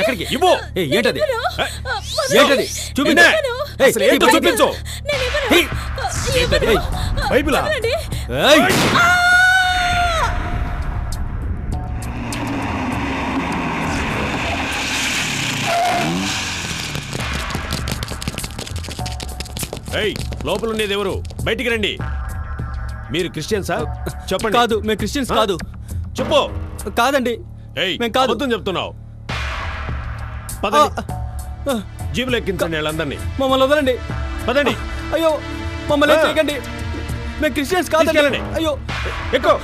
ఎక్కడికి ఇవ్వు? ఏంటది? ఏంటది? చూపించు. బైబిలా? లోపల ఉండేది ఎవరు? బయటికి రండి. మీరు క్రిస్టియన్సా? చెప్పండి. కాదు, మేము క్రిస్టియన్స్ కాదు. చెప్పు. కాదండి, మేము కాదు. అబద్ధం చెప్తున్నావు. జీబులు ఎక్కించండి వాళ్ళందరినీ. మమ్మల్ని వదలండి. పదండి. అయ్యో, మమ్మల్ని చేయకండి. మేము క్రిస్టియన్స్ కాదండి. అయ్యో, ఎక్కువ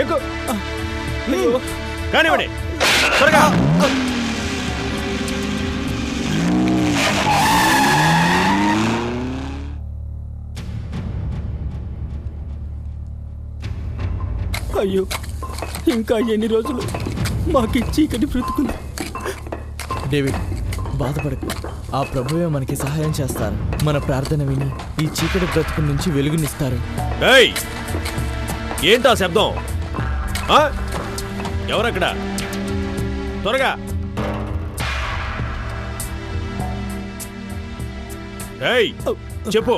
ఎక్కువ కానివ్వండి త్వరగా. అయ్యో, ఇంకా ఎన్ని రోజులు మాకు చీకటి బ్రతుకుంది. డేవిడ్, బాధపడకు. ఆ ప్రభువే మనకి సహాయం చేస్తారు. మన ప్రార్థన విని ఈ చీకటి బ్రతుకు నుంచి వెలుగునిస్తారు. ఏంటా శబ్దం? ఎవరక్కడ? త్వరగా. చెప్పు,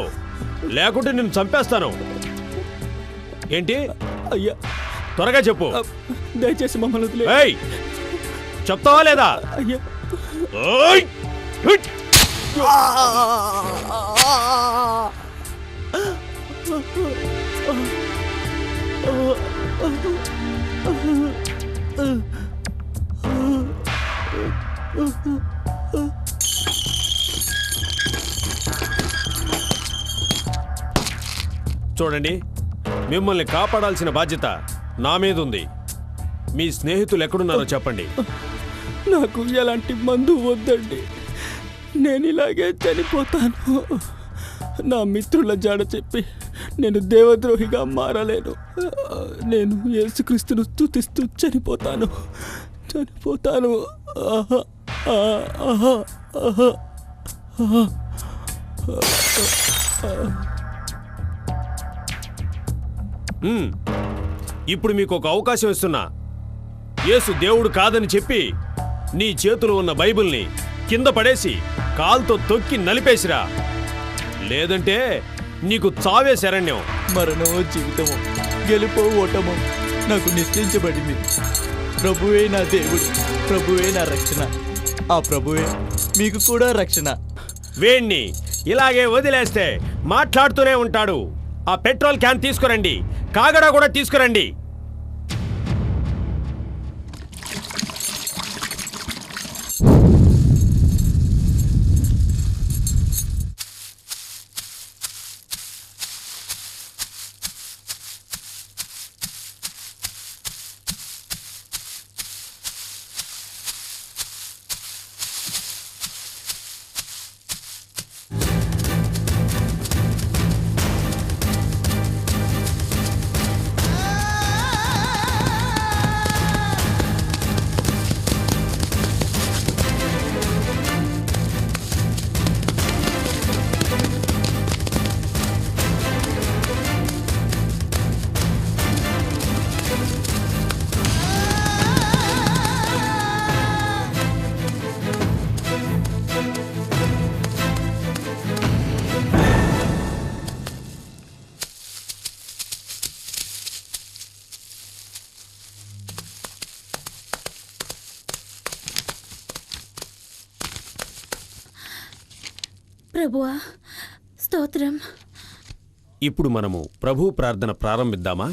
లేకుంటే నిన్ను చంపేస్తాను. ఏంటి? అయ్యా, త్వరగా చెప్పు. దయచేసి మమ్మల్ని చెప్తావా లేదా? అయ్యా, చూడండి, మిమ్మల్ని కాపాడాల్సిన బాధ్యత నా మీద ఉంది. మీ స్నేహితులు ఎక్కడున్నారో చెప్పండి. నాకు ఎలాంటి మందు వద్దండి. నేను ఇలాగే చనిపోతాను. నా మిత్రుల జాడ చెప్పి నేను దేవద్రోహిగా మారలేను. నేను యేసుక్రీస్తును స్తుతిస్తూ చనిపోతాను. ఇప్పుడు మీకు ఒక అవకాశం ఇస్తున్నా. యేసు దేవుడు కాదని చెప్పి నీ చేతిలో ఉన్న బైబిల్ని కింద పడేసి కాల్తో తొక్కి నలిపేసిరా. లేదంటే నీకు చావే శరణ్యం. మరణమో జీవితమో, గెలుపో ఓటమో నాకు నిశ్చయించబడింది. ప్రభువే నా దేవుడు, ప్రభువే నా రక్షణ. ఆ ప్రభువే మీకు కూడా రక్షణ. వేణ్ణి ఇలాగే వదిలేస్తే మాట్లాడుతూనే ఉంటాడు. ఆ పెట్రోల్ క్యాన్ తీసుకురండి, కాగడా కూడా తీసుకురండి. ప్రభువా, స్తోత్రం. ఇప్పుడు మనము ప్రభు ప్రార్థన ప్రారంభిద్దామా?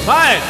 ఫైర్!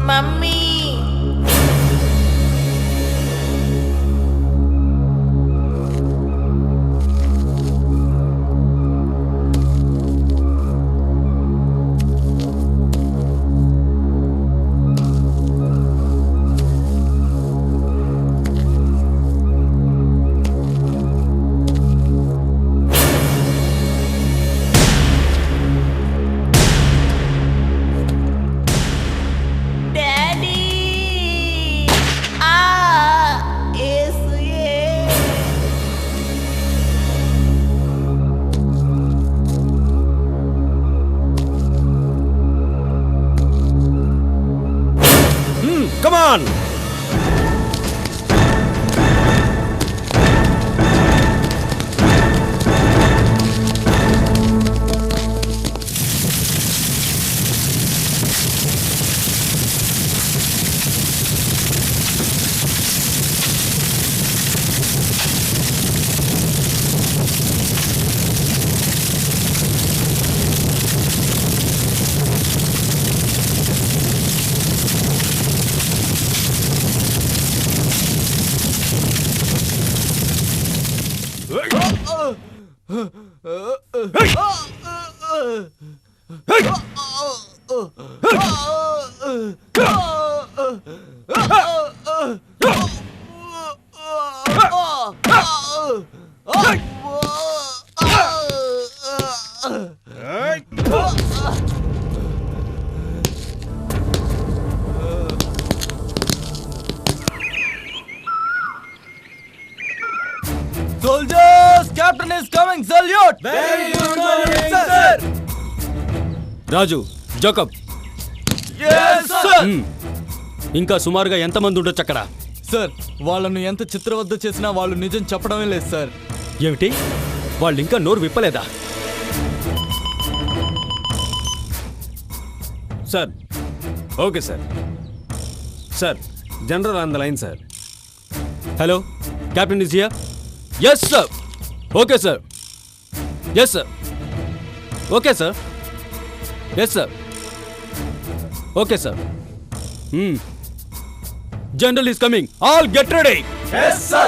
మమ్మీ డాడీ యేసుయే come on! Soldiers, captain is coming. Salute. Very good morning, sir. Raju, Jacob, Yes, sir. ఇంకా సుమారుగా ఎంతమంది ఉండొచ్చు అక్కడ? సార్, వాళ్ళను ఎంత చిత్రవద్ద చేసినా వాళ్ళు నిజం చెప్పడమే లేదు సార్. ఏమిటి? వాళ్ళు ఇంకా నోరు విప్పలేదా? Sir, okay sir. Sir, general on the line sir. Hello, captain is here. Yes sir. Okay sir. Yes sir. Okay sir. Yes sir. Okay sir. General is coming. All get ready. Yes, sir.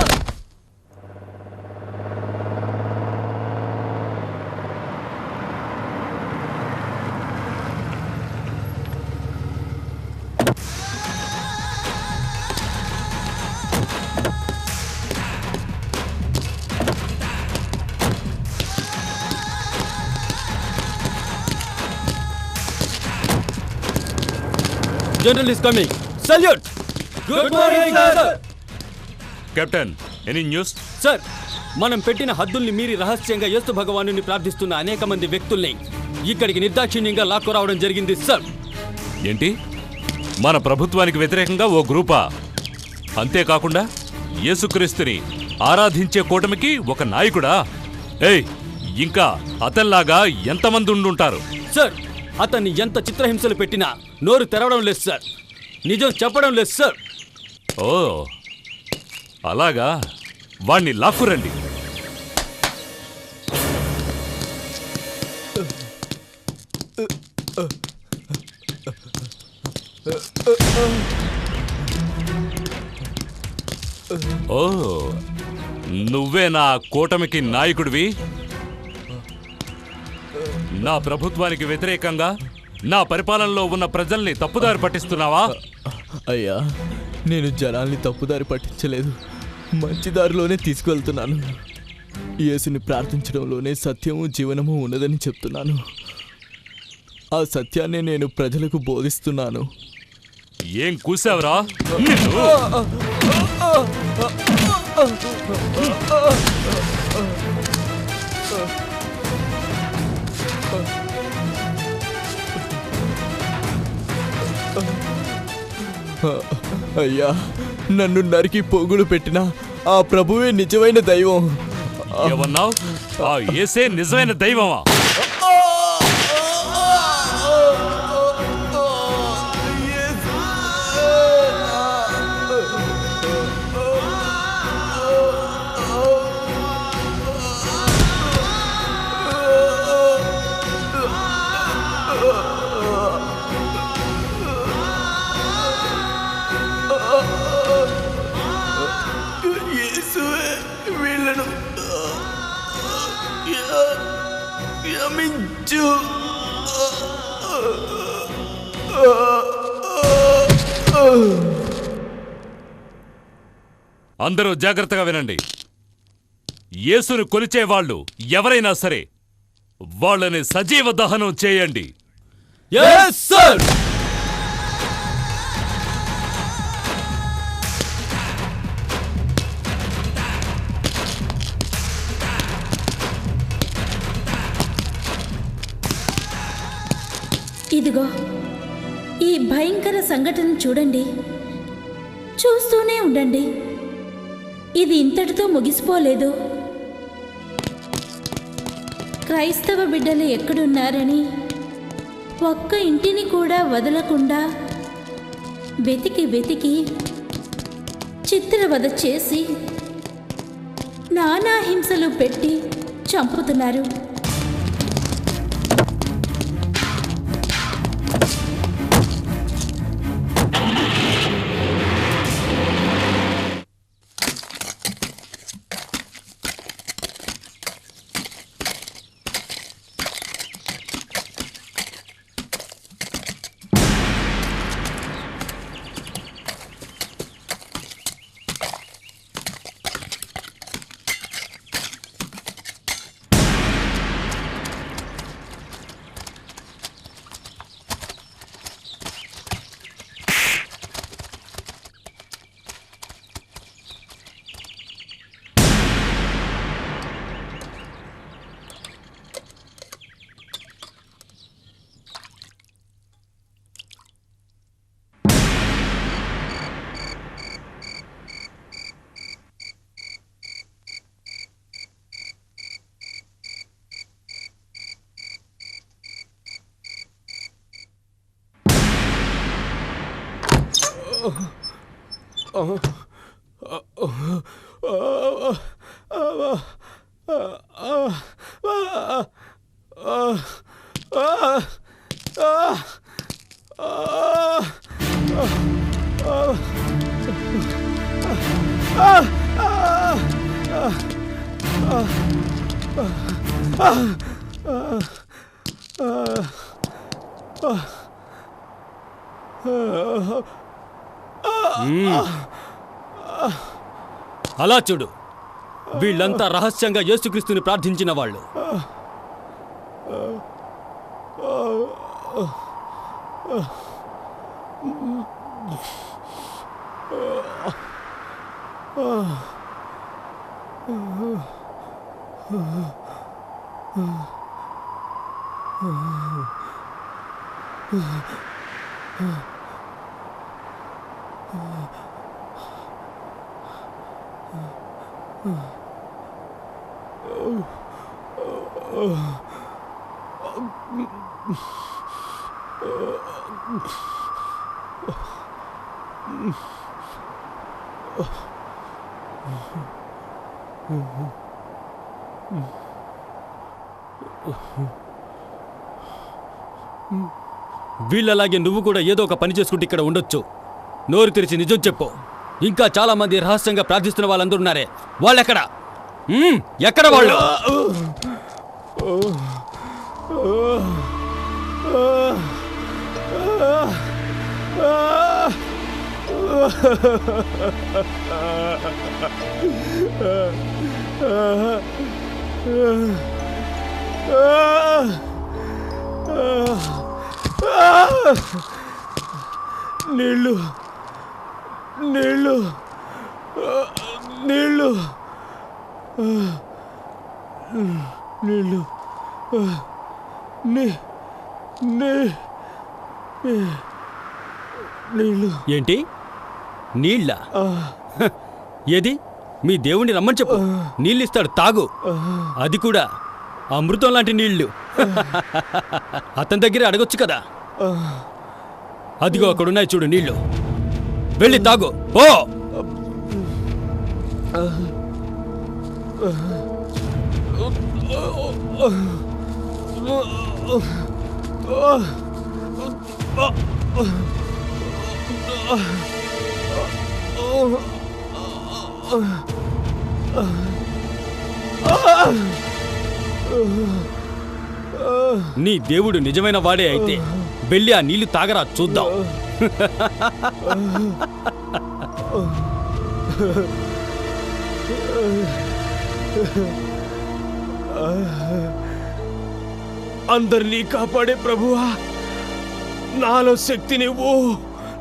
General is coming. Salute. Good morning, sir. Captain any news? Sir, మనం పెట్టిన హద్దుల్ని మీరి రహస్యంగా యేసు భగవానుని ప్రార్థిస్తున్న అనేక మంది వ్యక్తుల్ని ఇక్కడికి నిర్దాక్షిణ్యంగా లాక్కురావడం జరిగింది సార్. ఏంటి? మన ప్రభుత్వానికి వ్యతిరేకంగా ఓ గ్రూపా? అంతేకాకుండా యేసుక్రీస్తుని ఆరాధించే కూటమికి ఒక నాయకుడా? ఏయ్, ఇంకా అతల్లాగా ఎంతమంది ఉండుంటారు? సార్, అతన్ని ఎంత చిత్రహింసలు పెట్టినా నోరు తెరవడం లేదు సార్. నిజం చెప్పడం లేదు సార్. ఓ అలాగా, వాణ్ణి లాక్కురండి. ఓ, నువ్వే నా కూటమికి నాయకుడివి? నా ప్రభుత్వానికి వ్యతిరేకంగా నా పరిపాలనలో ఉన్న ప్రజల్ని తప్పుదారి పట్టిస్తున్నావా? అయ్యా, నేను జనాల్ని తప్పుదారి పట్టించలేదు, మంచి దారిలోనే తీసుకువెళ్తున్నాను. యేసుని ప్రార్థించడంలోనే సత్యము జీవనము ఉన్నదని చెప్తున్నాను. ఆ సత్యాన్ని నేను ప్రజలకు బోధిస్తున్నాను. ఏం కూసావురా? అయ్యా, నన్ను నరికి పోగులు పెట్టిన ఆ ప్రభువే నిజమైన దైవం. ఏమన్నావు? ఆ యేసే నిజమైన దైవమా? యేసువే వీళ్ళను క్షమించు. అందరూ జాగ్రత్తగా వినండి. యేసును కొలిచే వాళ్ళు ఎవరైనా సరే వాళ్ళని సజీవ దహనం చేయండి. yes sir. ఇదిగో ఈ భయంకర సంఘటన చూడండి, చూస్తూనే ఉండండి. ఇది ఇంతటితో ముగిసిపోలేదు. క్రైస్తవ బిడ్డలు ఎక్కడున్నారని ఒక్క ఇంటిని కూడా వదలకుండా వెతికి వెతికి చిత్రవద చేసి నానా హింసలు పెట్టి చంపుతున్నారు. అలా చూడు, వీళ్ళంతా రహస్యంగా యేసుక్రీస్తుని ప్రార్థించిన వాళ్ళు. వీళ్ళలాగే నువ్వు కూడా ఏదో ఒక పని చేసుకుంటూ ఇక్కడ ఉండొచ్చు. నోరు తెరిచి నిజం చెప్పు. ఇంకా చాలా మంది రహస్యంగా ప్రార్థిస్తున్న వాళ్ళందరూ ఉన్నారే, వాళ్ళెక్కడ? ఎక్కడ వాళ్ళు? నీళ్ళు నీళ్ళు నీళ్ళు నీళ్ళు నీళ్ళు. ఏంటి నీళ్ళ? ఏది మీ దేవుణ్ణి రమ్మని చెప్పు, నీళ్ళిస్తాడు, తాగు. అది కూడా అమృతం లాంటి నీళ్లు. అతని దగ్గర అడగొచ్చు కదా. అదిగో అక్కడున్నాయి చూడు నీళ్లు, వెళ్ళి తాగు. ఓ నీ దేవుడు నిజమైన వాడే అయితే వెళ్ళి ఆ నీళ్లు తాగరా, చూద్దాం. అందరినీ కాపాడే ప్రభువా, నాలో శక్తినివ్వు,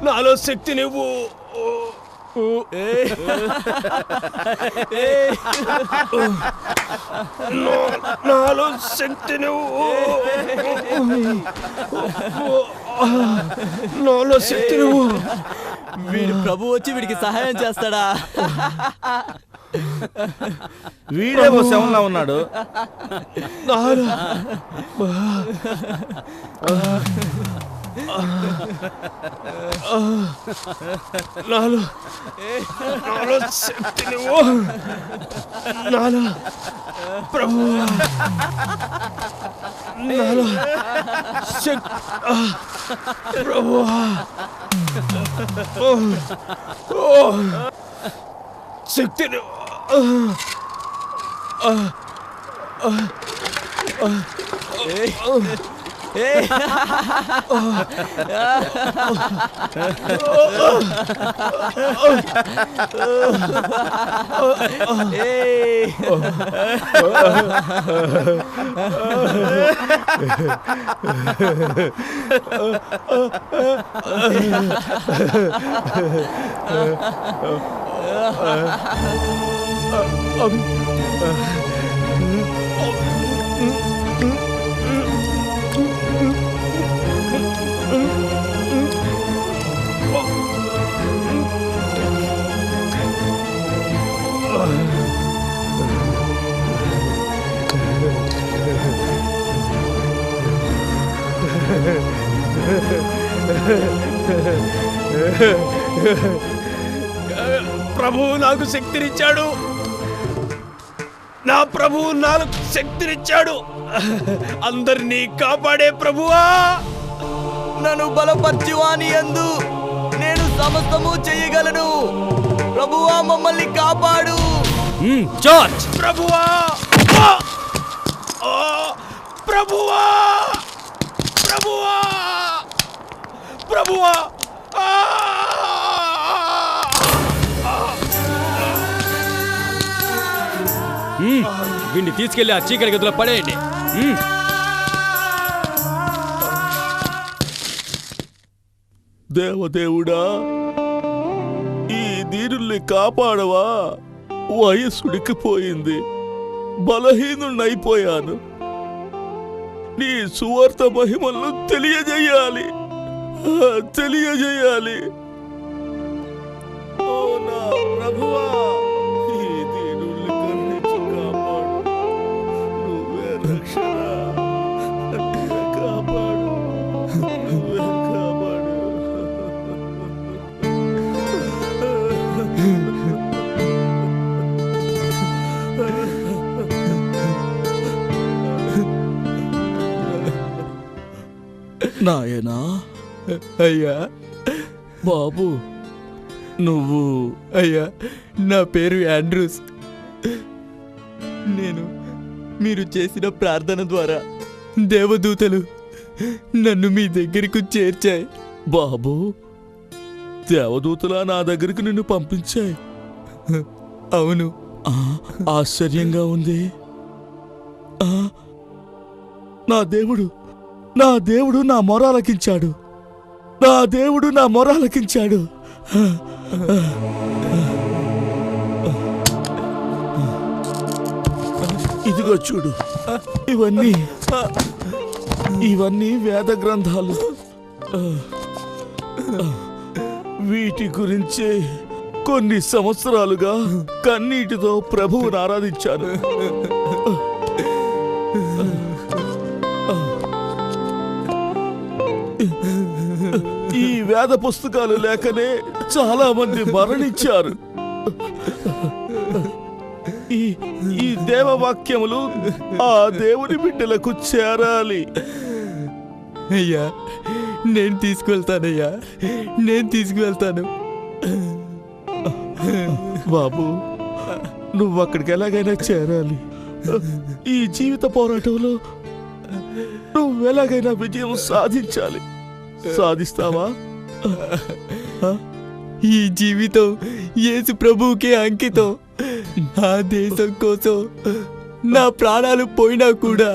నాలో శక్తినివ్వు. నాలో శక్తినివ్వు, నాలో శక్తినివ్వు. వీడు ప్రభు వచ్చి వీడికి సహాయం చేస్తాడా? వీడేమో శవంలా ఉన్నాడు. నాలో నాలో నాలో శక్తినివ్వు, నాలో ప్రభువా, నాలో ప్రభువా, శక్తిని ప్రభువు నాకు శక్తినిచ్చాడు, నా ప్రభువు నాకు శక్తినిచ్చాడు. అందరినీ కాపాడే ప్రభువా, నన్ను బలపర్చువాని యందు నేను సమస్తము చేయగలను. ప్రభువా మమ్మల్ని కాపాడు. జార్జ్, ప్రభువా, ప్రభువా, ప్రభువా, ప్రభువా. వీడిని తీసుకెళ్లి ఆ చీకటి గదిలో పడేయండి. దేవదేవుడా, ఈ దీనుల్ని కాపాడవా. వయస్సుడికిపోయింది, బలహీనున్నైపోయాను. నీ సువార్త మహిమలను తెలియజేయాలి, తెలియజేయాలి. ఓ నా ప్రభువా, ఈ దీనుల్ని కరుణించి కాపాడు. నువ్వే రక్షణ, నువ్వే కాపాడు, నువ్వే కాపాడు. నాయనా అయ్యా బాబు, నువ్వు అయ్యా నా పేరు యాండ్రూస్. నేను మీరు చేసిన ప్రార్థన ద్వారా దేవదూతలు నన్ను మీ దగ్గరకు చేర్చాయి. బాబు, దేవదూతలా నా దగ్గరికి నిన్ను పంపించాయి. అవును. ఆశ్చర్యంగా ఉంది. నా దేవుడు నా మొరాలకించాడు. నా దేవుడు నా మొరాలకించాడు. ఇదిగో చూడు, ఇవన్నీ వేద గ్రంథాలు. వీటి గురించి కొన్ని సంవత్సరాలుగా కన్నీటితో ప్రభువుని ఆరాధించాను. ఈ వేద పుస్తకాలు లేకనే చాలా మంది మరణించారు. ఈ దేవవాక్యములు ఆ దేవుని బిడ్డలకు చేరాలి. అయ్యా నేను తీసుకువెళ్తానయ్యా, నేను తీసుకువెళ్తాను. బాబు, నువ్వు అక్కడికి ఎలాగైనా చేరాలి. ఈ జీవిత పోరాటంలో నువ్వు ఎలాగైనా విజయం సాధించాలి. సాధిస్తావా? ఈ జీవితం యేసు ప్రభువుకే అంకితం. ఆ దేశం కోసం నా ప్రాణాలు పోయినా కూడా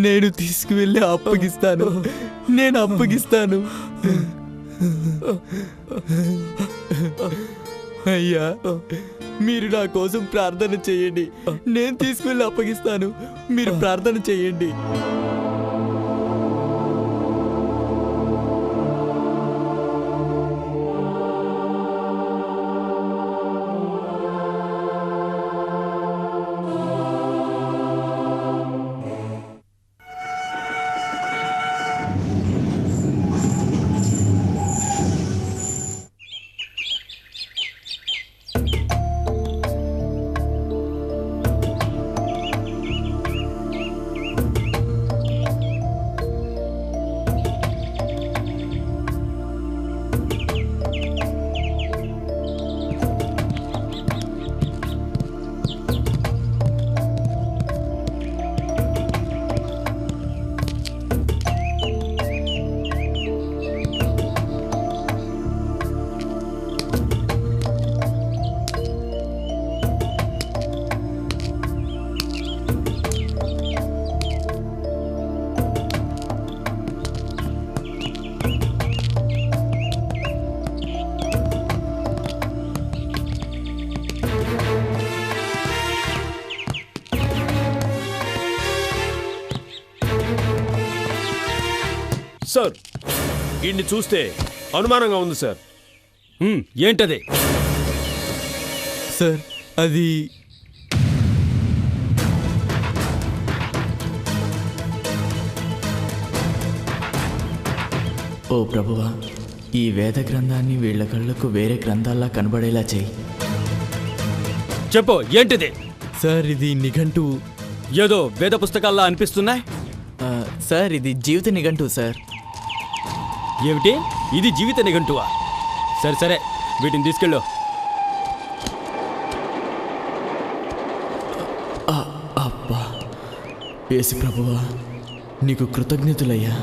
నేను తీసుకువెళ్ళి అప్పగిస్తాను. నేను అప్పగిస్తాను. అయ్యా మీరు నా కోసం ప్రార్థన చేయండి. నేను తీసుకువెళ్ళి అప్పగిస్తాను. మీరు ప్రార్థన చేయండి. సార్, వీడిని చూస్తే అనుమానంగా ఉంది సార్. ఏంటది? సార్ అది ఓ ప్రభువా, ఈ వేద గ్రంథాన్ని వీళ్ళ కళ్ళకు వేరే గ్రంథాల్లా కనబడేలా చేయి. చెప్పు, ఏంటిది? సార్ ఇది నిఘంటువు. ఏదో వేద పుస్తకాల్లో అనిపిస్తున్నాయి. సార్ ఇది జీవిత నిఘంటువు సార్. ఏమిటి? ఇది జీవిత నిఘంటువా? సరే సరే, వీటిని తీసుకెళ్ళు. అబ్బా, యేసు ప్రభువా నీకు కృతజ్ఞతలయ్యా.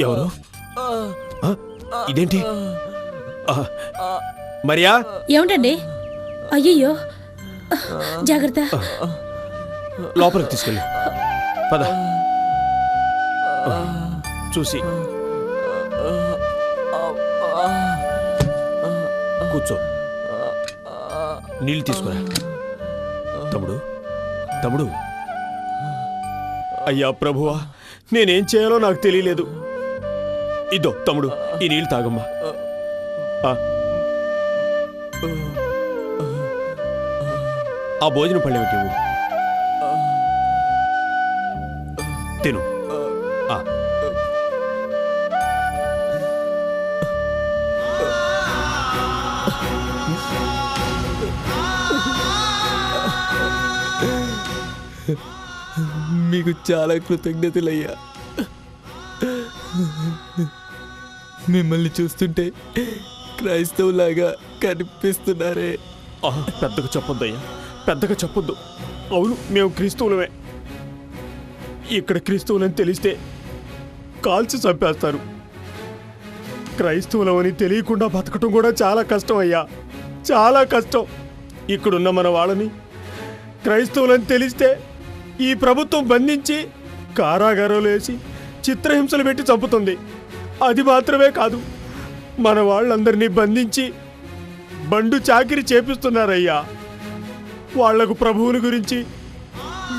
ఎవరు? ఆ, ఇదేంటి? ఆ, మరియా, ఏమిటండి? అయ్యయ్యో, జాగ్రత్త. లోపలికి తీసుకెళ్ళి పద. చూసి కూర్చో, నీళ్ళు తీసుకురా. తమ్ముడు, తమ్ముడు. అయ్యా ప్రభువా, నేనేం చేయాలో నాకు తెలియలేదు. ఇదో తమ్ముడు, ఈ నీళ్ళు తాగమ్మా. ఆ భోజనం పళ్ళె పెట్టివు, తిను. మీకు చాలా కృతజ్ఞతలయ్యా. మిమ్మల్ని చూస్తుంటే క్రైస్తవులాగా కనిపిస్తున్నారే. పెద్దగా చెప్పొద్దయ్యా, పెద్దగా చెప్పొద్దు. అవును, మేము క్రీస్తువులమే. ఇక్కడ క్రీస్తువులని తెలిస్తే కాల్చి చంపేస్తారు. క్రైస్తవులమని తెలియకుండా బతకటం కూడా చాలా కష్టం అయ్యా, చాలా కష్టం. ఇక్కడున్న మన వాళ్ళని క్రైస్తవులని తెలిస్తే ఈ ప్రభుత్వం బంధించి కారాగారంలో వేసి చిత్రహింసలు పెట్టి చంపుతుంది. అది మాత్రమే కాదు, మన వాళ్ళందరినీ బంధించి బండు చాకిరి చేపిస్తున్నారయ్యా. వాళ్లకు ప్రభువుని గురించి,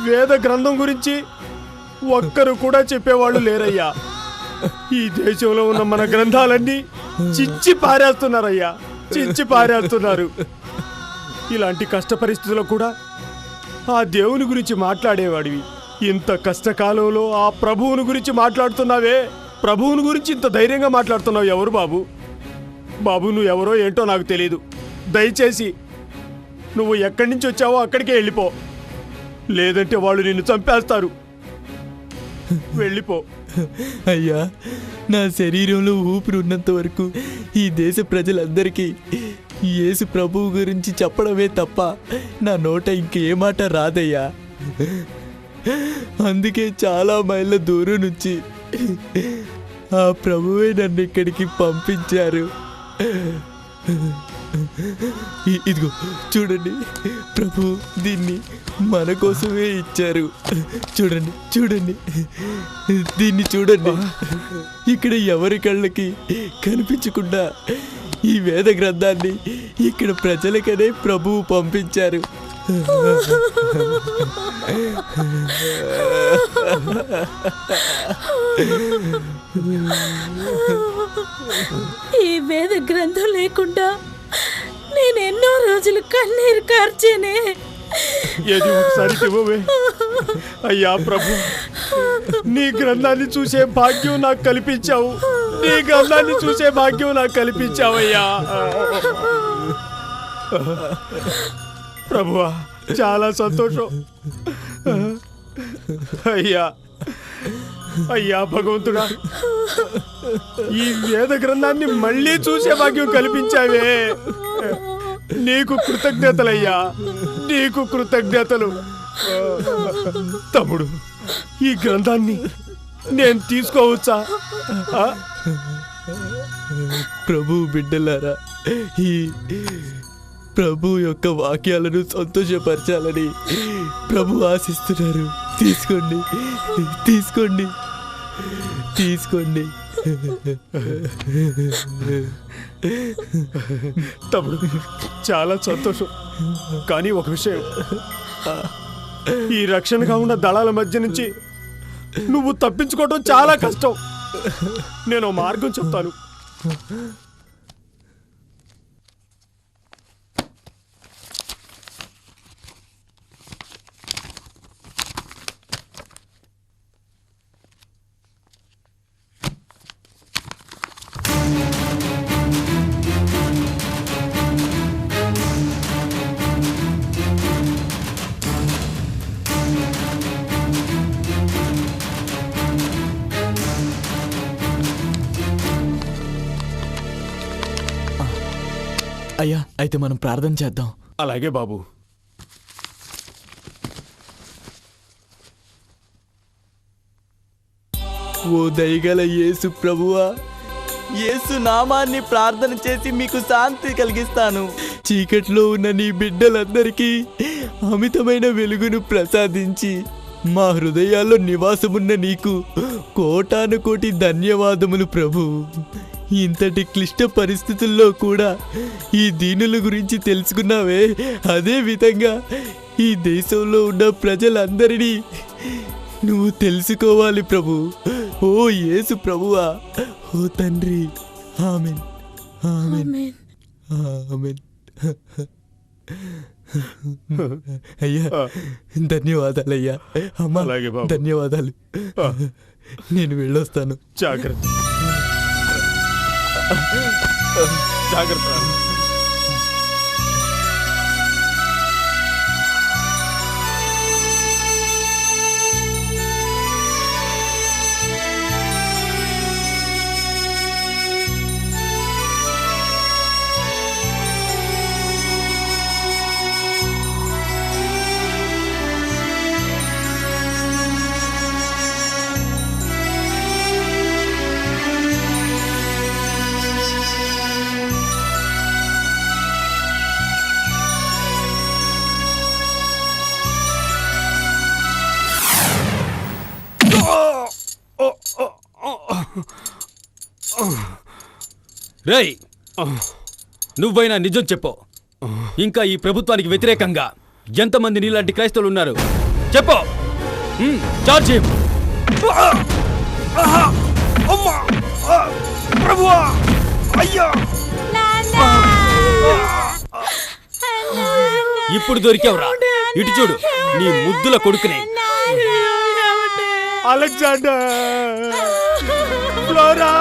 వేద గ్రంథం గురించి ఒక్కరు కూడా చెప్పేవాళ్ళు లేరయ్యా. ఈ దేశంలో ఉన్న మన గ్రంథాలన్నీ చించి పారేస్తున్నారయ్యా, చించి పారేస్తున్నారు. ఇలాంటి కష్ట పరిస్థితుల్లో కూడా ఆ దేవుని గురించి మాట్లాడేవాడివి. ఇంత కష్టకాలంలో ఆ ప్రభువుని గురించి మాట్లాడుతున్నావే, ప్రభువుని గురించి ఇంత ధైర్యంగా మాట్లాడుతున్నావు. ఎవరు బాబు? బాబు, నువ్వు ఎవరో ఏంటో నాకు తెలీదు. దయచేసి నువ్వు ఎక్కడి నుంచి వచ్చావో అక్కడికే వెళ్ళిపో, లేదంటే వాళ్ళు నిన్ను చంపేస్తారు. వెళ్ళిపో. అయ్యా, నా శరీరంలో ఊపిరి ఉన్నంత వరకు ఈ దేశ ప్రజలందరికీ యేసు ప్రభువు గురించి చెప్పడమే తప్ప నా నోట ఇంకే మాట రాదయ్యా. అందుకే చాలా మైళ్ళ దూరం నుంచి ఆ ప్రభువే నన్ను ఇక్కడికి పంపించారు. ఇదిగో చూడండి, ప్రభు దీన్ని మన కోసమే ఇచ్చారు. చూడండి, చూడండి, దీన్ని చూడండి. ఇక్కడ ఎవరి కళ్ళకి కనిపించకుండా ఈ వేద గ్రంథాన్ని ఇక్కడ ప్రజలకనే ప్రభువు పంపించారు. ఈ వేద గ్రంథం లేకుండా నేను ఎన్నో రోజులు కన్నీరు కార్చేనే. ఏది ఒకసారి ఇవ్వవే అయ్యా ప్రభు. నీ గ్రంథాన్ని చూసే భాగ్యం నాకు కల్పించావు, నీ గ్రంథాన్ని చూసే భాగ్యం నాకు కల్పించావయ్యా. ప్రభువా, చాలా సంతోషం అయ్యా. అయ్యా భగవంతుడా, ఈ వేద గ్రంథాన్ని మళ్ళీ చూసే భాగ్యం కల్పించావే. నీకు కృతజ్ఞతలయ్యా, నీకు కృతజ్ఞతలు. తమ్ముడు, ఈ గ్రంథాన్ని నేను తీసుకోవచ్చా? ప్రభు బిడ్డలారా, ఈ ప్రభు యొక్క వాక్యాలను సంతోషపరచాలని ప్రభు ఆశిస్తున్నారు. తీసుకోండి, తీసుకోండి, తీసుకోండి. తమ్ముడు, చాలా సంతోషం. కానీ ఒక విషయం, ఈ రక్షణగా ఉన్న దళాల మధ్య నుంచి నువ్వు తప్పించుకోవడం చాలా కష్టం. నేను మార్గం చెప్తాను. అయితే మనం ప్రార్థన చేద్దాం. అలాగే బాబు. ఓ దయగల యేసు ప్రభువా, యేసు నామాన్ని ప్రార్థన చేసి మీకు శాంతి కలిగిస్తాను. చీకట్లో ఉన్న నీ బిడ్డలందరికీ అమితమైన వెలుగును ప్రసాదించి మా హృదయాల్లో నివాసమున్న నీకు కోటాను కోటి ధన్యవాదములు ప్రభు. ఇంతటి క్లిష్ట పరిస్థితుల్లో కూడా ఈ దీనుల గురించి తెలుసుకున్నావే, అదే విధంగా ఈ దేశంలో ఉన్న ప్రజలందరినీ నువ్వు తెలుసుకోవాలి ప్రభు. ఓ యేసు ప్రభువా, ఓ తండ్రి. Amen, amen, amen. అయ్యా ధన్యవాదాలయ్యా. అమ్మా అలాగే బాబు. ధన్యవాదాలు. నేను వెళ్ళొస్తాను. జాగ్రత్త. జాగ్రత్త. రేయ్, నువ్వైనా నిజం చెప్పు. ఇంకా ఈ ప్రభుత్వానికి వ్యతిరేకంగా ఎంతమంది నీలాంటి క్రైస్తవులు ఉన్నారు చెప్పు. Charge him. ఇప్పుడు దొరికావురా. ఇటు చూడు నీ ముద్దుల కొడుకుని. Alexander, flora,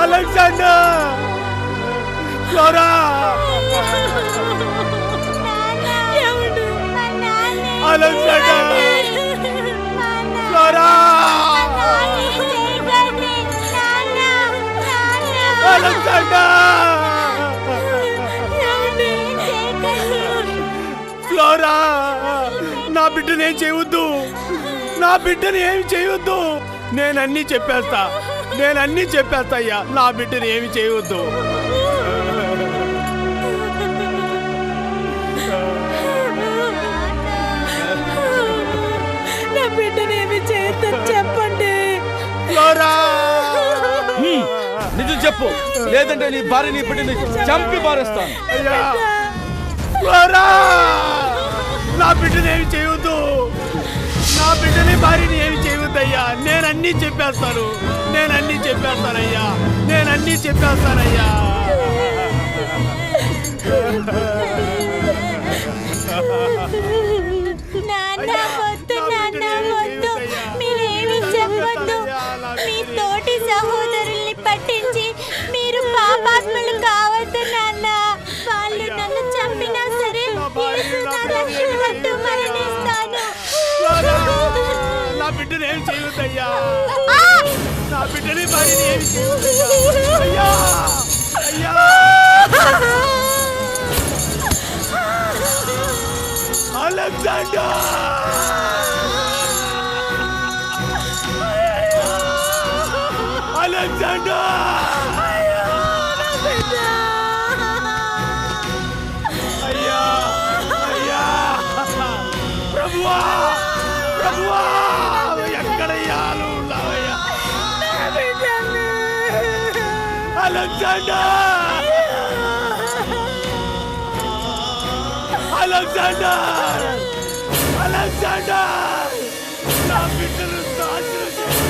Alexander, flora, Alexander, flora, Alexander, flora. నా బిడ్డని ఏం చేయవద్దు, నా బిడ్డని ఏమి చేయవద్దు. నేనన్నీ చెప్పేస్తా, నేనన్నీ చెప్పేస్తా అయ్యా. నా బిడ్డని ఏమి చేయవద్దు. నా బిడ్డనేమి చేద్దాం చెప్పండి. నిజం చెప్పు, లేదంటే నీ భార్యని బిడ్డని చంపి పారేస్తాను. అయ్యా, ఫ్లోరా, నా బిడ్డని ఏమి చేయవద్దు, నా బిడ్డని భార్యని ఏమి చేయవద్దయ్యా. నేనన్నీ చెప్పేస్తాను, నేనన్నీ చెప్పేస్తానయ్యా, నేనన్నీ చెప్పేస్తానయ్యా. నాన్న వద్దు, నాన్న వద్దు, మీరేమి చెప్పొద్దు. మీ తోటి సహోదరుల్ని పట్టించి మీరు పాపాత్ములు కావద్దు నాన్న. వాళ్ళు నన్ను చంపినా సరే యేసు నా రక్షణ వద్దు మరణిస్తాను. నా బిడ్డని ఏమి చేయవద్దయ్యా, నా బిడ్డని భార్యని ఏమి చేయవద్దయ్యా. అయ్యా, అయ్యా, అలెగ్జాండర్, అలెగ్జాండర్, అయ్యా, అయ్యా, ప్రభువా, ప్రభువా, ఎక్కడయ్యా నువ్వు ఉన్నావయ్యా. అలెగ్జాండర్, అలెగ్జాండర్, అలెగ్జాండర్, నా బిడ్డను నాశనం చేయి.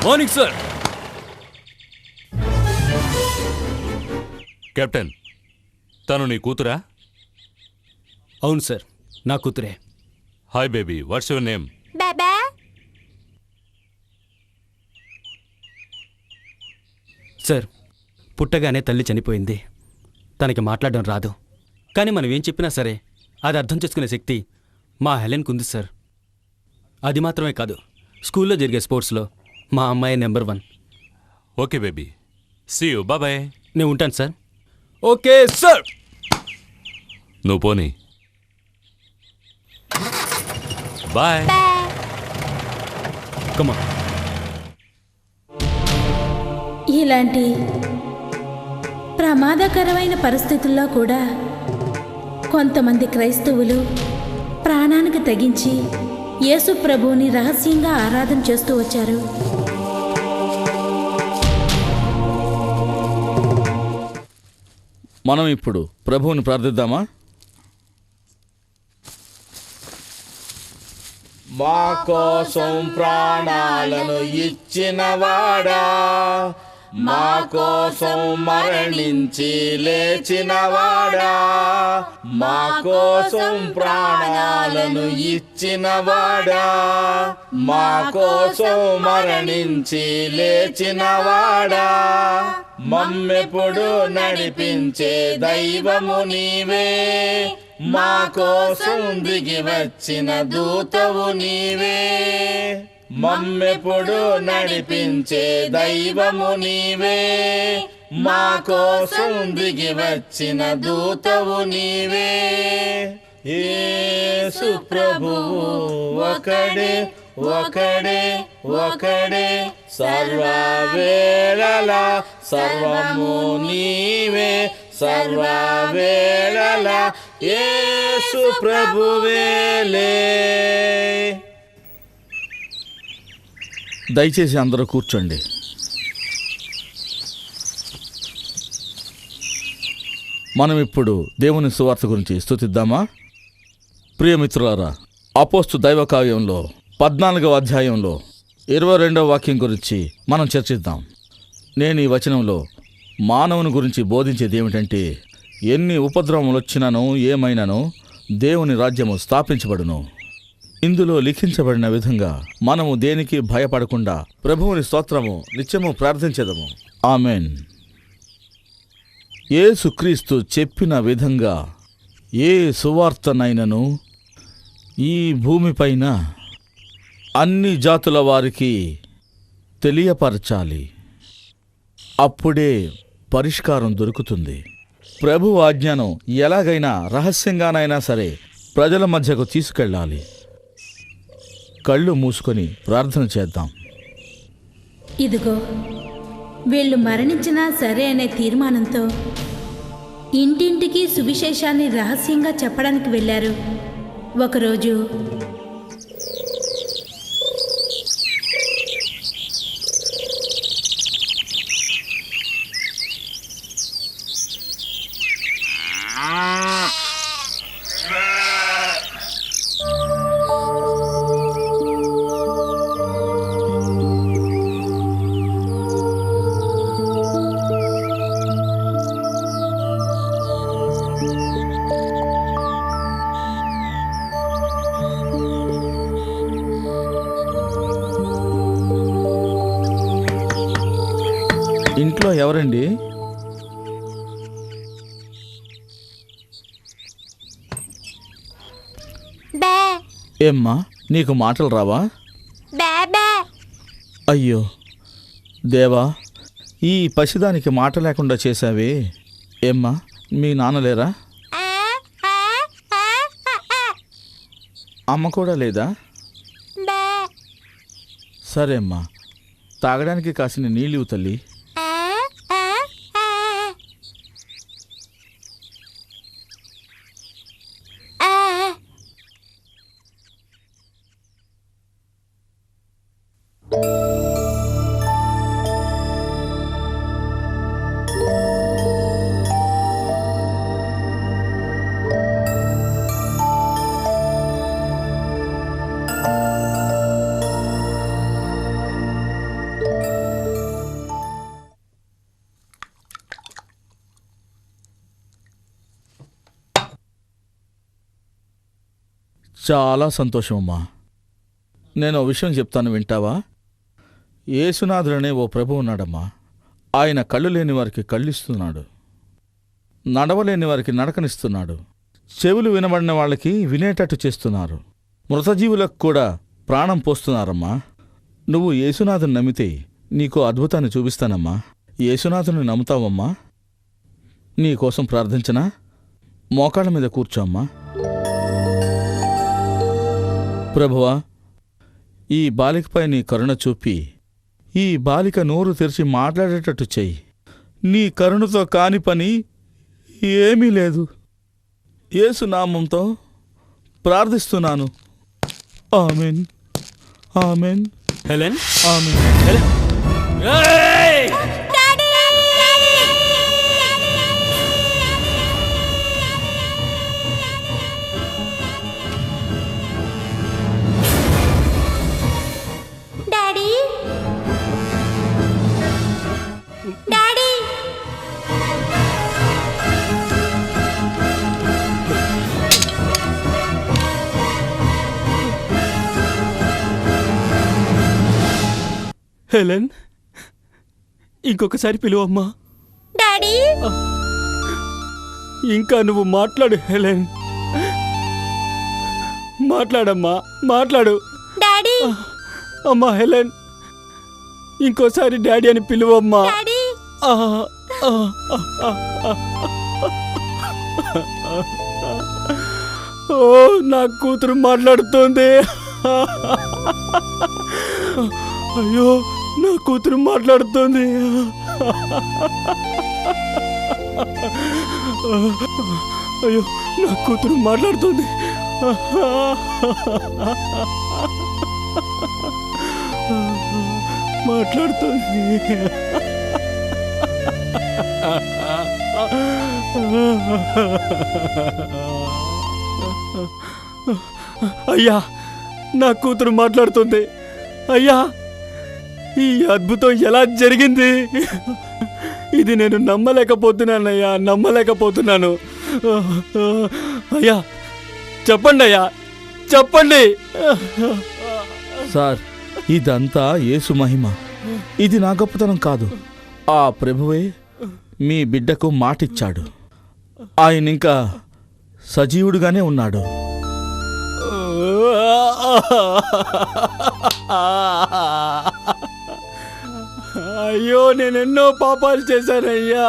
Morning sir. కెప్టెన్, తను నీ కూతురా? అవును సార్, నా కూతురే. Hi baby, what's your name? Baba sir, పుట్టగానే తల్లి చనిపోయింది. తనకి మాట్లాడడం రాదు. కానీ మనం ఏం చెప్పినా సరే అది అర్థం చేసుకునే శక్తి మా హెలెన్కు ఉంది సార్. అది మాత్రమే కాదు, స్కూల్లో జరిగే స్పోర్ట్స్లో మా అమ్మాయి number 1. Okay baby, see you, bye. నేను ఉంటాను సార్. Okay sir. నువ్వు పోనీ. బాయ్. కమా. ఇలాంటి ప్రమాదకరమైన పరిస్థితుల్లో కూడా కొంతమంది క్రైస్తవులు ప్రాణానికి తెగించి యేసు ప్రభువుని రహస్యంగా ఆరాధన చేస్తూ వచ్చారు. మనం ఇప్పుడు ప్రభువుని ప్రార్థిద్దామా? మా కోసం ప్రాణాలను ఇచ్చినవాడా, మా కోసం మరణించి లేచినవాడా, మా కోసం ప్రాణాలను ఇచ్చినవాడా, మా కోసం మరణించి లేచినవాడా, మమ్మెప్పుడు నడిపించే దైవము నీవే, మా కోసం దిగి వచ్చిన దూతవు నీవే, మమ్మెప్పుడు నడిపించే దైవము నీవే, మా కోసం దిగి వచ్చిన దూతవు నీవే. యేసు ప్రభువు ఒకడే ఒకడే ఒకడే, సర్వవేళలా సర్వము నీవే, సర్వవేళలా యేసు ప్రభువేలే. దయచేసి అందరూ కూర్చోండి. మనం ఇప్పుడు దేవుని సువార్త గురించి స్తుతిద్దామా? ప్రియమిత్రులారా, అపోస్తు దైవకావ్యంలో 14వ అధ్యాయంలో 22వ వాక్యం గురించి మనం చర్చిద్దాం. నేను ఈ వచనంలో మానవుని గురించి బోధించేది ఏమిటంటే, ఎన్ని ఉపద్రవములు వచ్చినను ఏమైనాను దేవుని రాజ్యము స్థాపించబడును. ఇందులో లిఖించబడిన విధంగా మనము దేనికి భయపడకుండా ప్రభువుని స్తోత్రము నిత్యము ప్రార్థించెదము. ఆమెన్. యేసుక్రీస్తు చెప్పిన విధంగా ఏ సువార్తనైనను ఈ భూమిపైన అన్ని జాతుల వారికి తెలియపరచాలి. అప్పుడే పరిష్కారం దొరుకుతుంది. ప్రభు ఆజ్ఞను ఎలాగైనా రహస్యంగానైనా సరే ప్రజల మధ్యకు తీసుకెళ్ళాలి. కళ్ళు మూసుకొని ప్రార్థన చేద్దాం. ఇదిగో, వీళ్ళు మరణించినా సరే అనే తీర్మానంతో ఇంటింటికి సువిశేషాన్ని రహస్యంగా చెప్పడానికి వెళ్ళారు. ఒకరోజు ఇంట్లో ఎవరండి? బే ఏమ్మా, నీకు మాటలు రావా? బే బే అయ్యో దేవా, ఈ పసిదానికి మాట లేకుండా చేశావే. ఏమ్మా, మీ నాన్నలేరా? అమ్మ కూడా లేదా? బే సరే అమ్మా, తాగడానికి కాసిన నీళ్ళు తల్లి. చాలా సంతోషం అమ్మా. నేను ఓ విషయం చెప్తాను, వింటావా? యేసునాథుడనే ఓ ప్రభు ఉన్నాడమ్మా. ఆయన కళ్ళు లేని వారికి కళ్ళిస్తున్నాడు, నడవలేని వారికి నడకనిస్తున్నాడు, చెవులు వినబడిన వాళ్ళకి వినేటట్టు చేస్తున్నారు, మృతజీవులకు కూడా ప్రాణం పోస్తున్నారమ్మా. నువ్వు యేసునాథుని నమ్మితే నీకో అద్భుతాన్ని చూపిస్తానమ్మా. యేసునాథుని నమ్ముతావమ్మా? నీకోసం ప్రార్థించనా? మోకాళ్ళ మీద కూర్చో అమ్మా. ప్రభువా, ఈ బాలికపై నీ కరుణ చూపి ఈ బాలిక నోరు తెరిచి మాట్లాడేటట్టు చెయ్యి. నీ కరుణతో కాని పని ఏమీ లేదు. యేసు నామంతో ప్రార్థిస్తున్నాను. Amen, amen, Helen, amen. Helen. ఏయ్! డాడీ డాడీ హెలెన్, ఇంకొకసారి పిలువమ్మా. డాడీ ఇంకా నువ్వు మాట్లాడు హెలెన్. మాట్లాడమ్మా, మాట్లాడు. డాడీ అమ్మా హెలెన్, ఇంకోసారి డాడీ అని పిలువమ్మా. డాడీ ఆ, ఆ, ఆ, ఆ. ఓ, నా కూతురు మాట్లాడుతోంది. అయ్యో, నా కూతురు మాట్లాడుతోంది. అయ్యో, నా కూతురు మాట్లాడుతోంది. మాట్లాడుతోంది. అయ్యా, నా కూతురు మాట్లాడుతుంది. అయ్యా, ఈ అద్భుతం ఎలా జరిగింది? ఇది నేను నమ్మలేకపోతున్నానయ్యా, నమ్మలేకపోతున్నాను. అయ్యా, చెప్పండి అయ్యా, చెప్పండి. సార్, ఇదంతా యేసు మహిమ. ఇది నా గొప్పతనం కాదు. ఆ ప్రభువే మీ బిడ్డకు మాటిచ్చాడు. ఆయనింకా సజీవుడుగానే ఉన్నాడు. అయ్యో, నేనెన్నో పాపాలు చేశానయ్యా.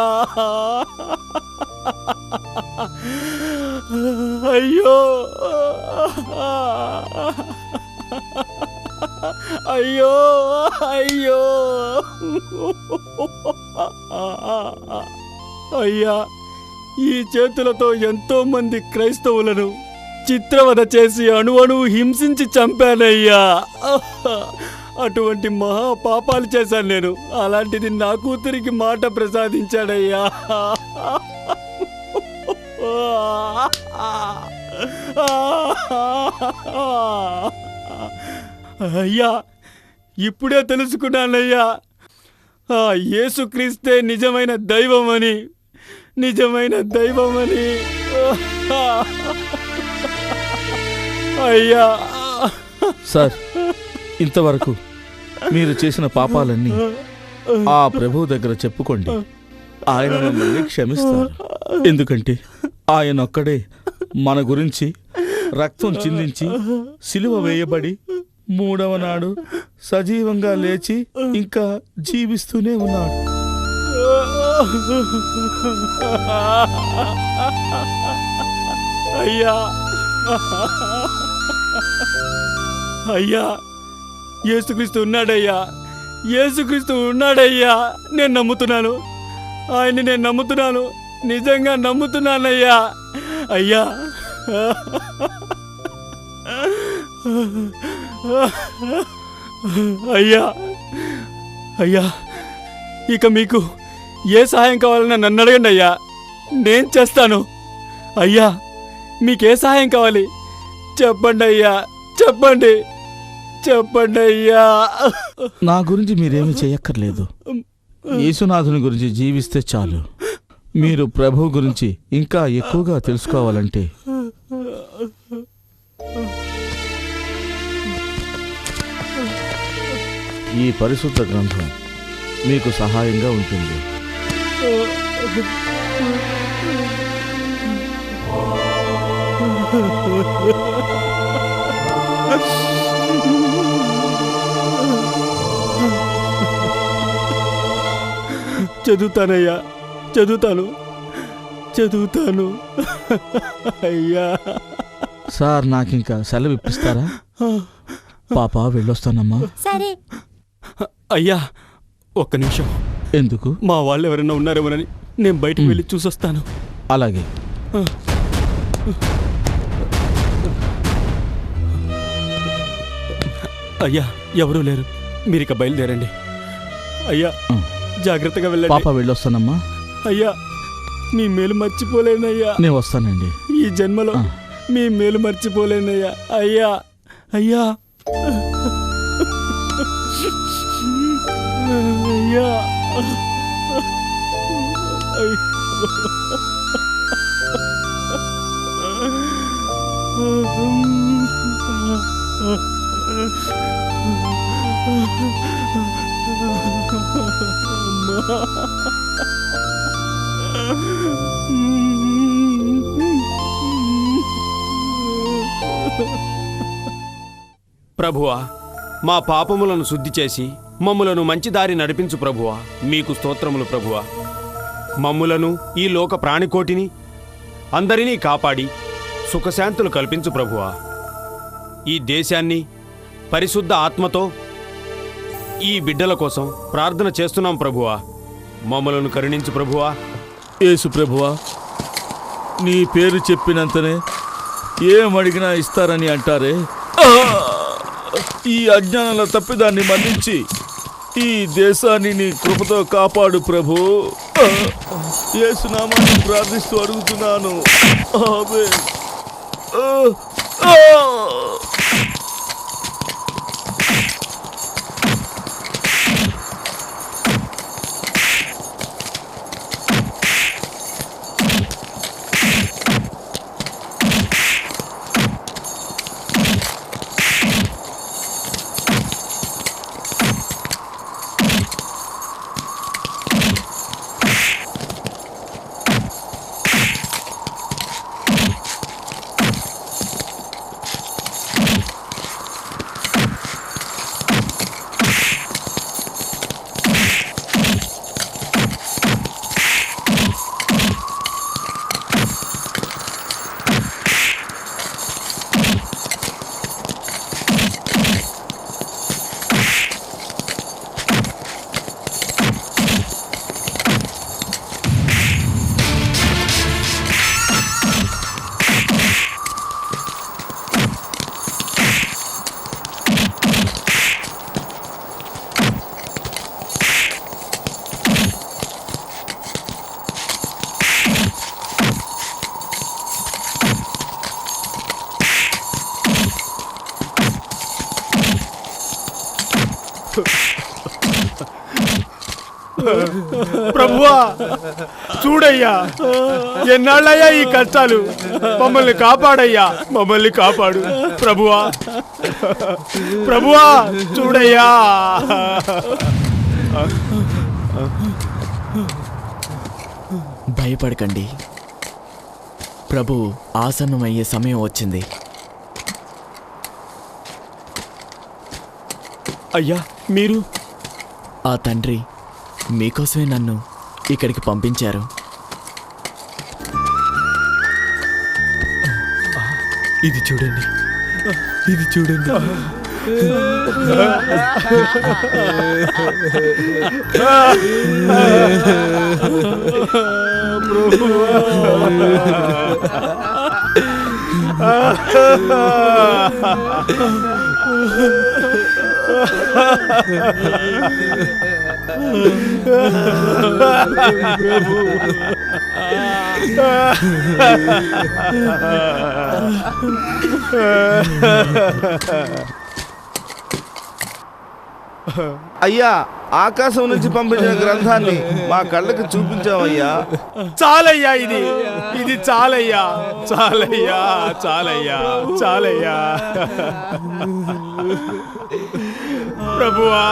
అయ్యో, అయ్యో, అయ్యో. అయ్యా, ఈ చేతులతో ఎంతో మంది క్రైస్తవులను చిత్రవద చేసి అణువణువు హింసించి చంపానయ్యా. అటువంటి మహా పాపాలు చేశాను నేను. అలాంటిది నా కూతురికి మాట ప్రసాదించాడయ్యా. అయ్యా, ఇప్పుడే తెలుసుకున్నానయ్యా, ఆ యేసుక్రీస్తే నిజమైన దైవమని, నిజమైన దైవమని. అయ్యా. సార్, ఇంతవరకు మీరు చేసిన పాపాలన్నీ ఆ ప్రభువు దగ్గర చెప్పుకోండి. ఆయన మిమ్మల్ని క్షమిస్తారు. ఎందుకంటే ఆయన ఒక్కడే మన గురించి రక్తం చిందించి సిలువ వేయబడి 3వ నాడు సజీవంగా లేచి ఇంకా జీవిస్తూనే ఉన్నాడు. అయ్యా, అయ్యా, యేసుక్రీస్తు ఉన్నాడయ్యా, యేసుక్రీస్తు ఉన్నాడయ్యా. నేను నమ్ముతున్నాను, ఆయన్ని నేను నమ్ముతున్నాను, నిజంగా నమ్ముతున్నానయ్యా. అయ్యా, అయ్యా, అయ్యా, ఇక మీకు ఏ సహాయం కావాలన్నా నన్ను అడగండి అయ్యా, నేను చేస్తాను. అయ్యా, మీకే సహాయం కావాలి చెప్పండి అయ్యా, చెప్పండి, చెప్పండి అయ్యా. నా గురించి మీరేమీ చేయక్కర్లేదు. యేసునాథుని గురించి జీవిస్తే చాలు. మీరు ప్రభువు గురించి ఇంకా ఎక్కువగా తెలుసుకోవాలంటే ఈ పరిశుద్ధ గ్రంథం మీకు సహాయంగా ఉంటుంది. చదువుతానయ్యా, చదువుతాను అయ్యా. సార్ నాకింకా సెలవు ఇప్పిస్తారా? పాప వెళ్ళొస్తానమ్మా. సరే. అయ్యా ఒక్క నిమిషం. ఎందుకు? మా వాళ్ళు ఎవరైనా ఉన్నారేమోనని నేను బయటికి వెళ్ళి చూసొస్తాను. అలాగే. అయ్యా ఎవరూ లేరు, మీరిక బయలుదేరండి. అయ్యా జాగ్రత్తగా వెళ్ళండి. పాప వెళ్ళొస్తానమ్మా. అయ్యా మీ మేలు మర్చిపోలేనయ్యా. నేను వస్తానండి. ఈ జన్మలో మీ మేలు మర్చిపోలేనయ్యా. అయ్యా అయ్యా అయ్యా ప్రభువా, మా పాపములను శుద్ధి చేసి మమ్ములను మంచి దారి నడిపించు ప్రభువా. మీకు స్తోత్రములు ప్రభువా. మమ్ములను, ఈ లోక ప్రాణికోటిని అందరినీ కాపాడి సుఖశాంతులు కల్పించు ప్రభువా. ఈ దేశాన్ని పరిశుద్ధ ఆత్మతో ఈ బిడ్డల కోసం ప్రార్థన చేస్తున్నాం ప్రభువా. మమ్మలను కరుణించు ప్రభువా. యేసు ప్రభువా, నీ పేరు చెప్పినంతనే ఏమడిగినా ఇస్తారని అంటారే. ఈ అజ్ఞానాల తప్పిదాన్ని మన్నించి ఈ దేశాన్ని నీ కృపతో కాపాడు ప్రభు. యేసునామాన్ని ప్రార్థిస్తూ అడుగుతున్నాను. ఆమేన్. ప్రభువా చూడయ్యా, ఎన్నాళ్ళయ్యా ఈ కష్టాలు. మమ్మల్ని కాపాడయ్యా, మమ్మల్ని కాపాడు ప్రభువా. ప్రభువా చూడయ్యా. భయపడకండి, ప్రభు ఆసన్నమయ్యే సమయం వచ్చింది. అయ్యా మీరు? ఆ తండ్రి మీకోసమే నన్ను ఇక్కడికి పంపించారు. ఇది చూడండి, ఇది చూడండి. అయ్యా, ఆకాశం నుంచి పంపించిన గ్రంథాన్ని మా కళ్ళకి చూపించావయ్యా. చాలయ్యా, ఇది చాలయ్యా, చాలయ్యా, చాలయ్యా, చాలయ్యా. ప్రభువా,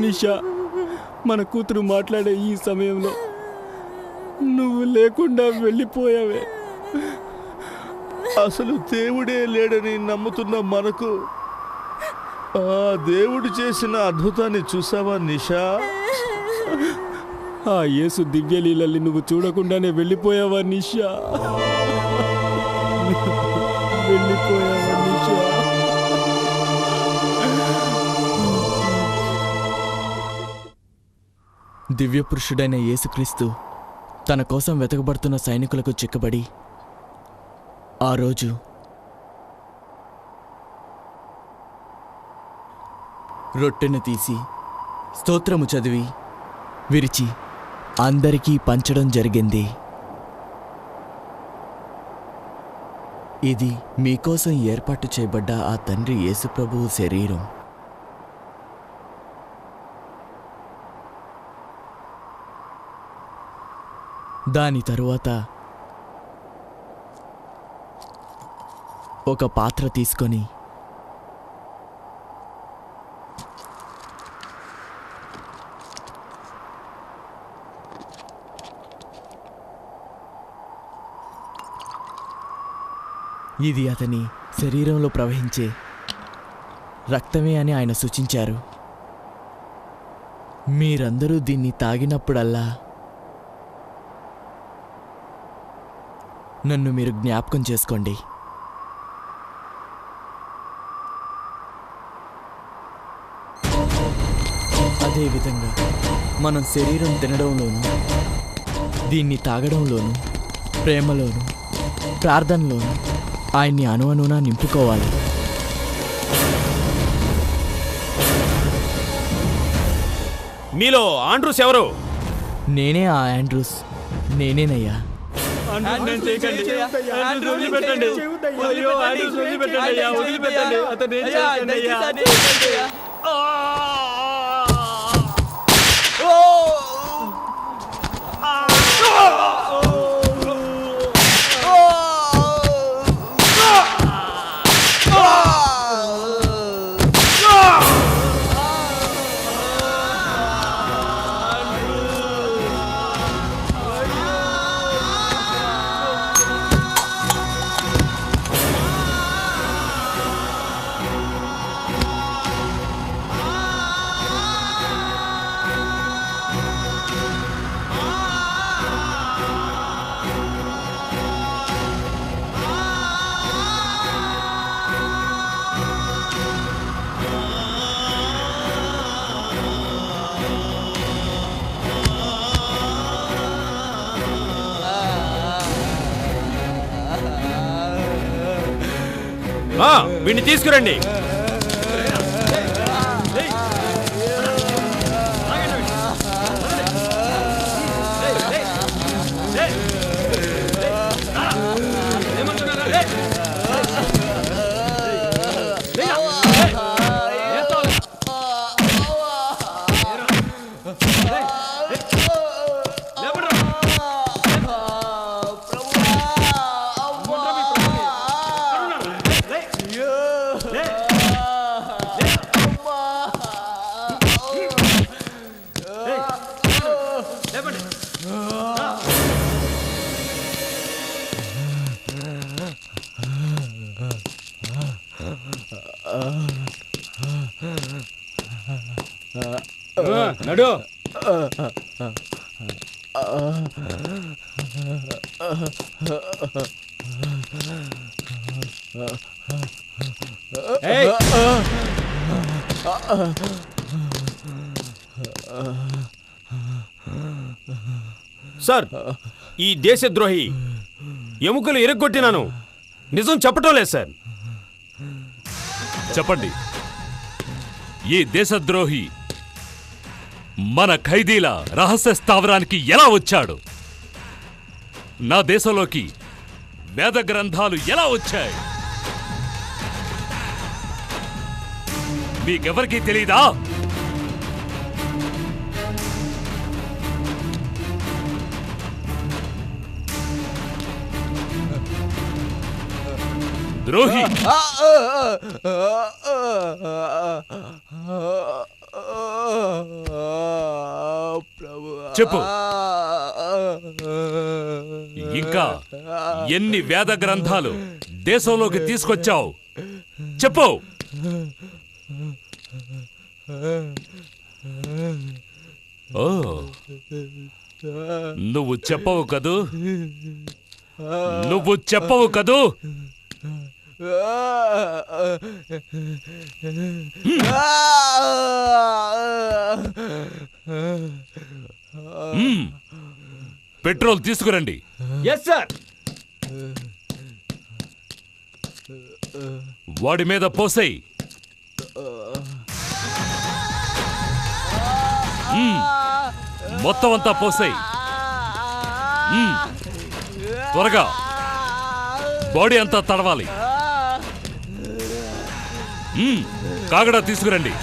నిషా, మన కూతురు మాట్లాడే ఈ సమయంలో నువ్వు లేకుండా వెళ్ళిపోయావే. అసలు దేవుడే లేడని నమ్ముతున్న మనకు ఆ దేవుడు చేసిన అద్భుతాన్ని చూసావా నిషా? ఆ యేసు దివ్యలీలల్ని నువ్వు చూడకుండానే వెళ్ళిపోయావా నిషా? వెళ్ళిపోయావా నిషా? దివ్యపురుషుడైన యేసుక్రీస్తు తన కోసం వెతకబడుతున్న సైనికులకు చిక్కబడి ఆ రోజు రొట్టెను తీసి స్తోత్రము చదివి విరిచి అందరికీ పంచడం జరిగింది. ఇది మీకోసం ఏర్పాటు చేయబడ్డ ఆ తండ్రి యేసుప్రభువు శరీరం. దాని తరువాత ఒక పాత్ర తీసుకొని ఇది అతని శరీరంలో ప్రవహించే రక్తమే అని ఆయన సూచించారు. మీరందరూ దీన్ని తాగినప్పుడల్లా నన్ను మీరు జ్ఞాపకం చేసుకోండి. అదేవిధంగా మనం శరీరం తినడంలోనూ దీన్ని తాగడంలోనూ ప్రేమలోనూ ప్రార్థనలోనూ ఆయన్ని అణువణువునా నింపుకోవాలి. మీలో ఆండ్రూస్ ఎవరు? నేనే ఆ ఆండ్రూస్. నేనేనయ్యా. వీడిని తీసుకురండి. నడు. సార్, ఈ దేశద్రోహి ఎముకలు ఇరగ్గొట్టినాను. నిజం చెప్పటం లేదు సార్. చెప్పండి, ఈ దేశద్రోహి మన ఖైదీల రహస్య స్థావరానికి ఎలా వచ్చాడు? నా దేశంలోకి వేద గ్రంథాలు ఎలా వచ్చాయి? మీకెవరికీ తెలీదా? ద్రోహి! చెప్పు, ఇంకా ఎన్ని వేద గ్రంథాలు దేశంలోకి తీసుకొచ్చావు? చెప్పు. ఓ, నువ్వు చెప్పవు కదూ? నువ్వు చెప్పవు కదూ? పెట్రోల్ తీసుకురండి. Yes sir. వాడి మీద పోసేయ్. మొత్తం అంతా పోసేయ్. త్వరగా. బాడీ అంతా తడవాలి. కాగడా తీసుకురండి.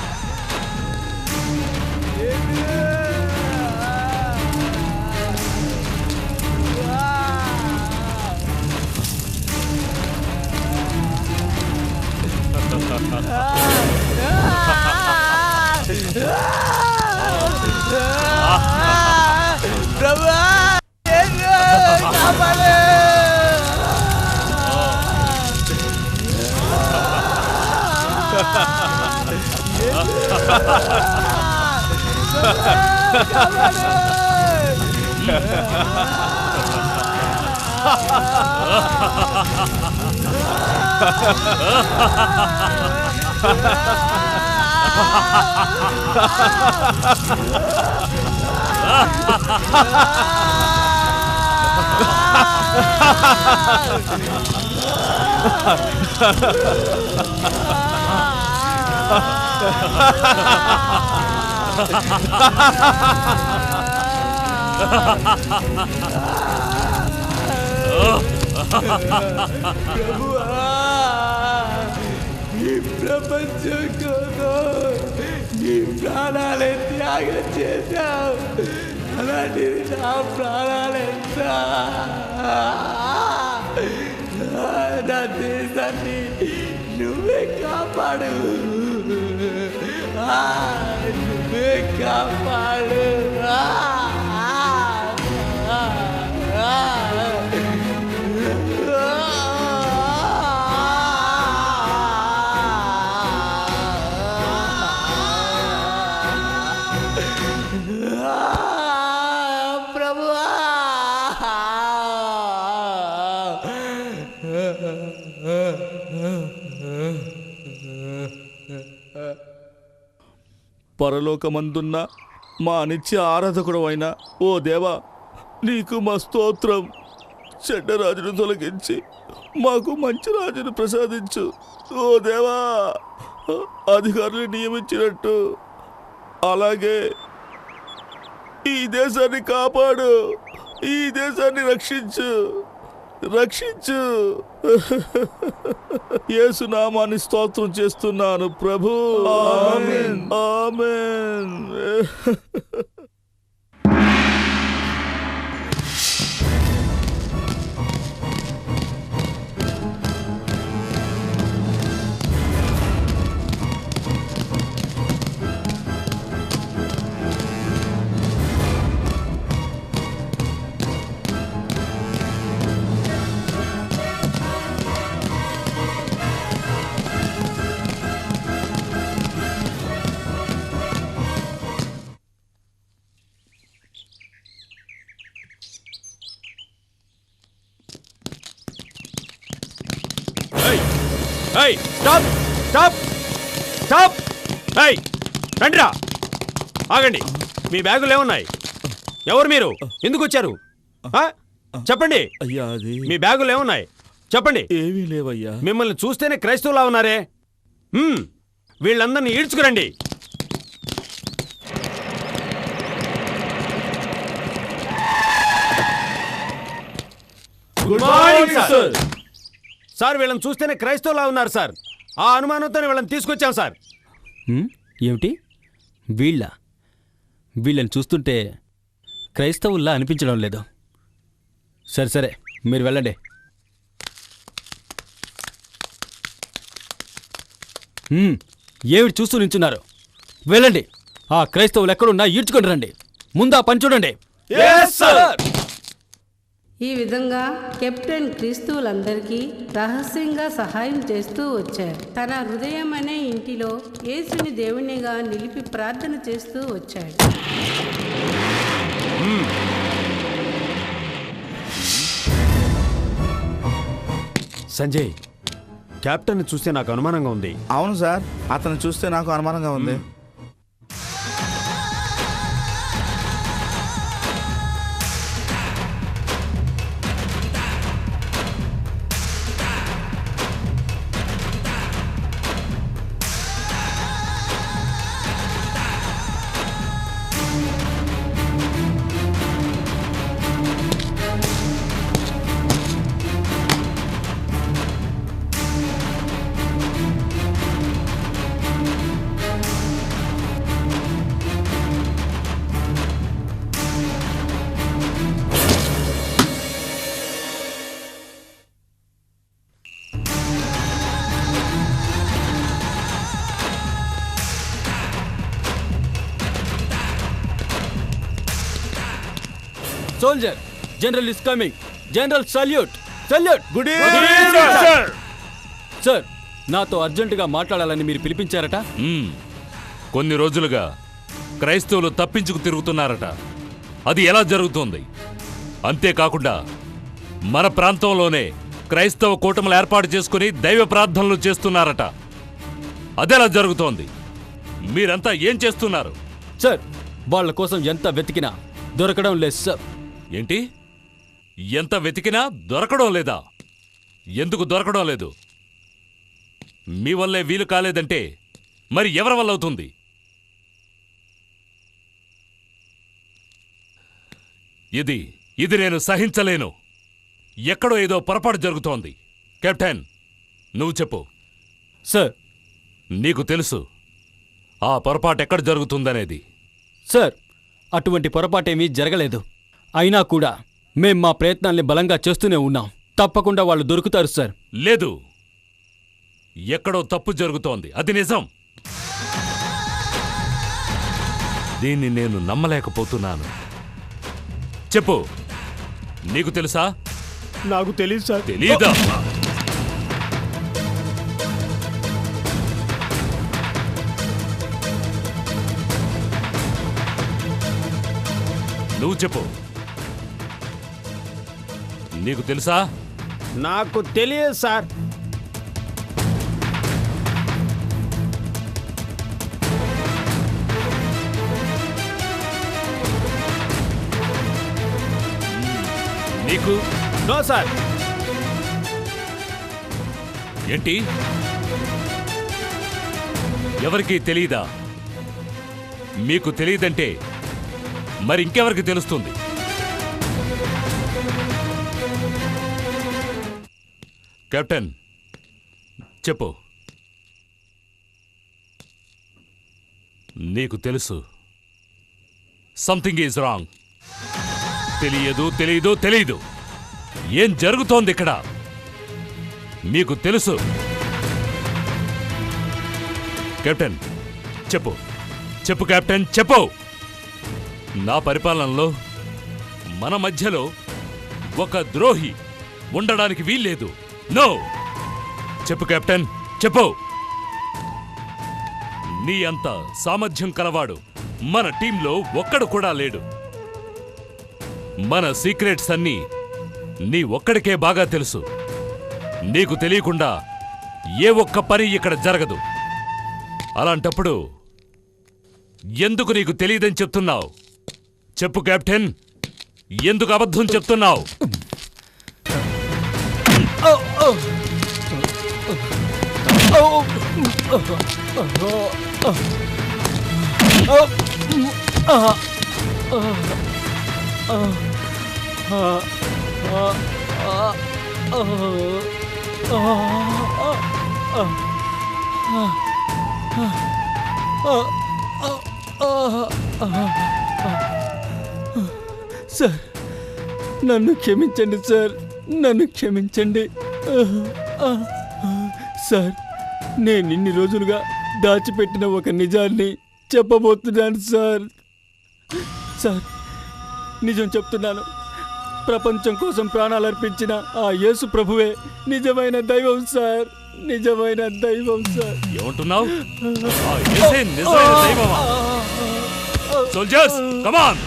ఈ ప్రపంచం కోసం నీ ప్రాణాలే త్యాగం చేశావు. అలాంటిది నా ప్రాణాలెంత. నా దేశాన్ని నువ్వే కాపాడు, నువ్వే కాపాడు. పరలోకమందున్న మా నిత్య ఆరాధకుడు అయిన ఓ దేవా, నీకు మా స్తోత్రం. చెడ్డ రాజును తొలగించి మాకు మంచి రాజును ప్రసాదించు. ఓ దేవా, అధికారులు నియమించినట్టు అలాగే ఈ దేశాన్ని కాపాడు, ఈ దేశాన్ని రక్షించు, రక్షించు. యేసు నామాన్ని స్తోత్రం చేస్తున్నాను ప్రభు. ఆమేన్, ఆమేన్. Stop stop stop! రండిరా, ఆగండి. మీ బ్యాగులు ఏమున్నాయి? ఎవరు మీరు? ఎందుకు వచ్చారు? చెప్పండి. అయ్యా, అది మీ బ్యాగులు ఏమున్నాయి చెప్పండి. ఏమీ లేవయ్యా. మిమ్మల్ని చూస్తేనే క్రైస్తవులా ఉన్నారే. వీళ్ళందరినీ ఈడ్చుకురండి. Good morning sir. సార్, వీళ్ళని చూస్తేనే క్రైస్తవులా ఉన్నారు సార్. ఆ అనుమానంతోనే వీళ్ళని తీసుకొచ్చాం సార్. ఏమిటి వీళ్ళని చూస్తుంటే క్రైస్తవుల్లా అనిపించడం లేదు. సరే సరే, మీరు వెళ్ళండి. ఏమిటి చూస్తూ నించున్నారు? వెళ్ళండి. ఆ క్రైస్తవులు ఎక్కడున్నా ఈడ్చుకొని రండి. ముందా పని చూడండి. ఈ విధంగా కెప్టెన్ క్రీస్తువులందరికీ రహస్యంగా సహాయం చేస్తూ వచ్చాడు. తన హృదయం అనే ఇంటిలో యేసుని దేవునిగా నిలిపి ప్రార్థన చేస్తూ వచ్చాడు. సంజయ్, కెప్టెన్ చూస్తే నాకు అనుమానంగా ఉంది. అవును సార్, అతను చూస్తే నాకు అనుమానంగా ఉంది. Soldier, general is coming. General salute, salute. Good evening sir. Sir, నాతో అర్జెంటుగా మాట్లాడాలని మీరు పిలిపించారట. కొన్ని రోజులుగా క్రైస్తవులు తప్పించుకు తిరుగుతున్నారట. అది ఎలా జరుగుతోంది? అంతేకాకుండా మన ప్రాంతంలోనే క్రైస్తవ కూటములు ఏర్పాటు చేసుకుని దైవ ప్రార్థనలు చేస్తున్నారట. అదెలా జరుగుతోంది? మీరంతా ఏం చేస్తున్నారు? సార్, వాళ్ళ కోసం ఎంత వెతికినా దొరకడం లేదు సార్. ఏంటి? ఎంత వెతికినా దొరకడం లేదా? ఎందుకు దొరకడం లేదు? మీ వల్లే వీలు కాలేదంటే మరి ఎవరి వల్ల అవుతుంది? ఇది నేను సహించలేను. ఎక్కడో ఏదో పొరపాటు జరుగుతోంది. కెప్టెన్, నువ్వు చెప్పు. సార్, నీకు తెలుసు ఆ పొరపాటు ఎక్కడ జరుగుతుందనేది. సార్, అటువంటి పొరపాటేమీ జరగలేదు. అయినా కూడా మేం మా ప్రయత్నాల్ని బలంగా చేస్తూనే ఉన్నాం. తప్పకుండా వాళ్ళు దొరుకుతారు సార్. లేదు, ఎక్కడో తప్పు జరుగుతోంది. అది నిజం. దీన్ని నేను నమ్మలేకపోతున్నాను. చెప్పు, నీకు తెలుసా? నాకు తెలియదు సార్. తెలీదా? నువ్వు చెప్పు, నీకు తెలుసా? నాకు తెలియదు సార్. నీకు? No sir. ఏంటి? ఎవరికి తెలీదా? మీకు తెలియదంటే మరి ఇంకెవరికి తెలుస్తుంది? కెప్టెన్, చెప్పు. నీకు తెలుసు సంథింగ్ ఈజ్ రాంగ్. తెలీదు. ఏం జరుగుతోంది ఇక్కడ? మీకు తెలుసు. కెప్టెన్, చెప్పు కెప్టెన్, చెప్పు. నా పరిపాలనలో మన మధ్యలో ఒక ద్రోహి ఉండడానికి వీల్లేదు. నో. చెప్పు కెప్టెన్, చెప్పు. నీ అంత సామర్థ్యం కలవాడు మన టీంలో ఒక్కడు కూడా లేడు. మన సీక్రెట్స్ అన్నీ నీ ఒక్కడికే బాగా తెలుసు. నీకు తెలియకుండా ఏ ఒక్క పని ఇక్కడ జరగదు. అలాంటప్పుడు ఎందుకు నీకు తెలియదని చెప్తున్నావు? చెప్పు కెప్టెన్, ఎందుకు అబద్ధం చెప్తున్నావు? సార్, నన్ను క్షమించండి సార్, నన్ను క్షమించండి. సార్, నేను ఇన్ని రోజులుగా దాచిపెట్టిన ఒక నిజాన్ని చెప్పబోతున్నాను సార్. సార్, నిజం చెప్తున్నాను. ప్రపంచం కోసం ప్రాణాలు అర్పించిన ఆ యేసు ప్రభువే నిజమైన దైవం సార్, నిజమైన దైవం సార్. ఏమంటున్నావు? ఆ యేసే నిజమైన దైవమా? Soldiers, come on.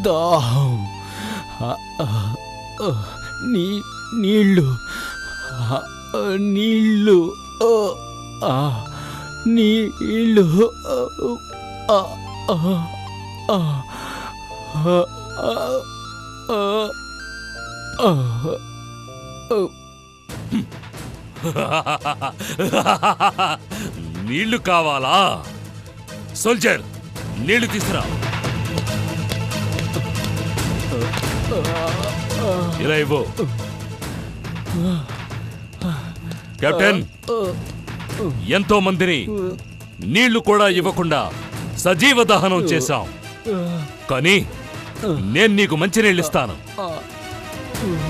దాహం, నీళ్ళు, నీళ్ళు, నీళ్ళు. నీళ్లు కావాలా? సోల్జర్, నీళ్లు తీసురా. ఇలా ఇవ్వు. కెప్టెన్, ఎంతో మందిని నీళ్లు కూడా ఇవ్వకుండా సజీవ దహనం చేశాం. కానీ నేను నీకు మంచి నీళ్ళు ఇస్తాను.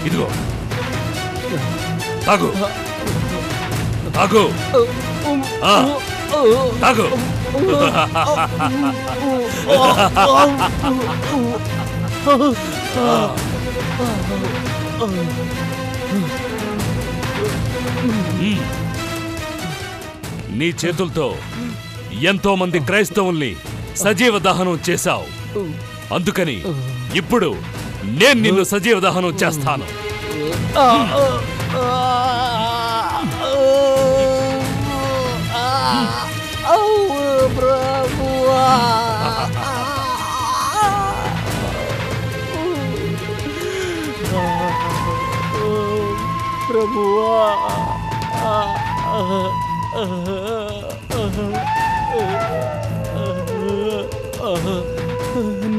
ఇదిగో, తాగు తాగు తాగు. నీ చేతులతో ఎంతో మంది క్రైస్తవుల్ని సజీవ దహనం చేశావు. అందుకని ఇప్పుడు నేను నిన్ను సజీవ దహనం చేస్తాను.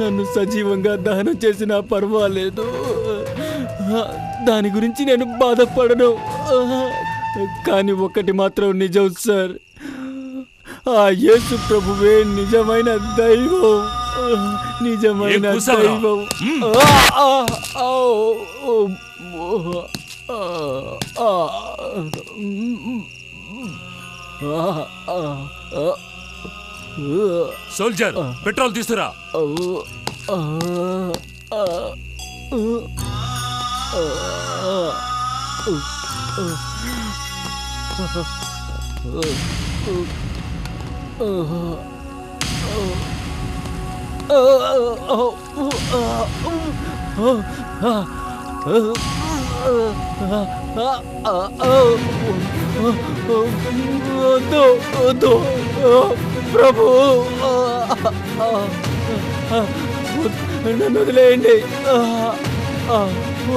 నన్ను సజీవంగా దహనం చేసినా పర్వాలేదు. దాని గురించి నేను బాధపడను. కానీ ఒకటి మాత్రం నిజం సార్, ఆ యేసు ప్రభువే నిజమైన దైవం. నిజమైన దైవం. సోల్జర్, పెట్రోల్ తీసురా. ప్రభు, నన్ను వదిలేయండి.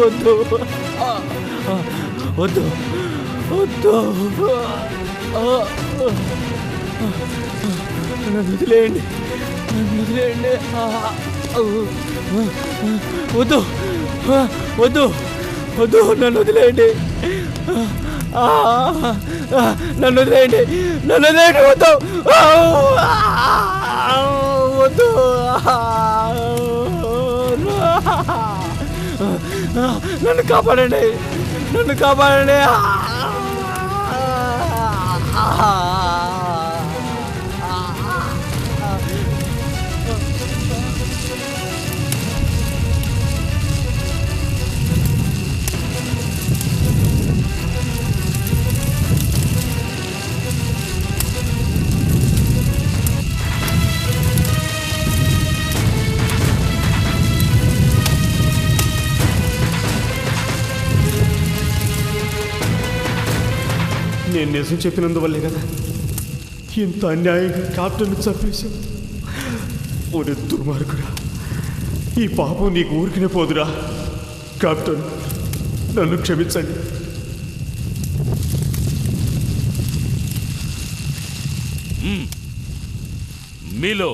వద్దు వద్దు వద్దు, నన్ను వదిలేయండి. నన్ను వదిలేయండి. వద్దు వద్దు వద్దు, నన్ను వదిలేయండి. నన్ను వదిలేయండి. నన్ను వదిలేయండి. వద్దు వద్దు, నన్ను కాపాడండి. నన్ను కాపాడండి. నేను నిజం చెప్పినందువల్లే కదా ఇంత అన్యాయంగా కెప్టెన్ చంపేశాం. ఒరే దుర్మార్గుడా, ఈ పాపం నీకు ఊరికినే పోదురా. కెప్టెన్, నన్ను క్షమించండి. మీలో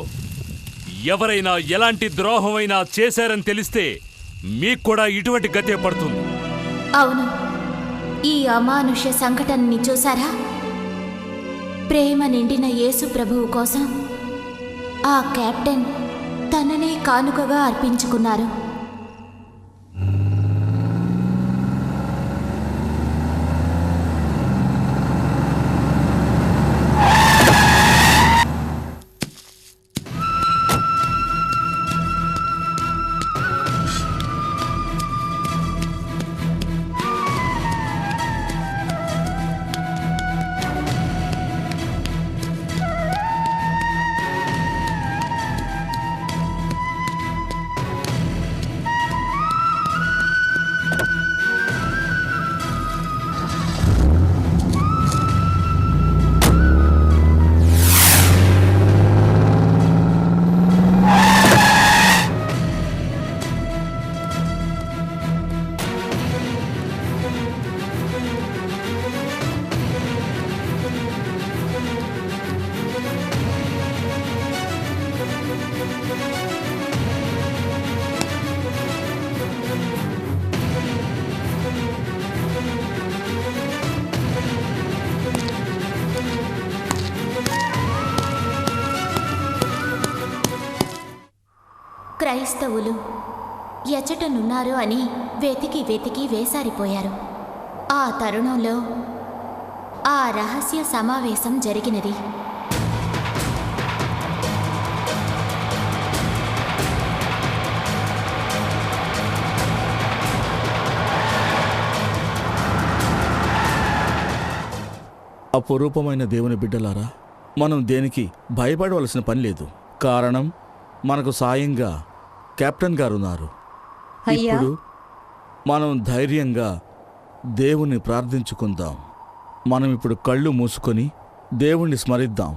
ఎవరైనా ఎలాంటి ద్రోహమైనా చేశారని తెలిస్తే మీకు కూడా ఇటువంటి గతే పడుతుంది. అవును, ఈ అమానుష్య సంఘటనని చూసారా? ప్రేమ నిండిన యేసు ప్రభువు కోసం ఆ కెప్టెన్ తననే కానుకగా అర్పించుకున్నారు. క్రైస్తవులు ఎచటనున్నారు అని వెతికి వెతికి వేసారిపోయారు. ఆ తరుణంలో ఆ రహస్య సమావేశం జరిగినది. అపురూపమైన దేవుని బిడ్డలారా, మనం దేనికి భయపడవలసిన పని లేదు. కారణం, మనకు సాయంగా కెప్టెన్ గారు ఉన్నారు. ఇప్పుడు మనం ధైర్యంగా దేవుణ్ణి ప్రార్థించుకుందాం. మనం ఇప్పుడు కళ్ళు మూసుకొని దేవుణ్ణి స్మరిద్దాం.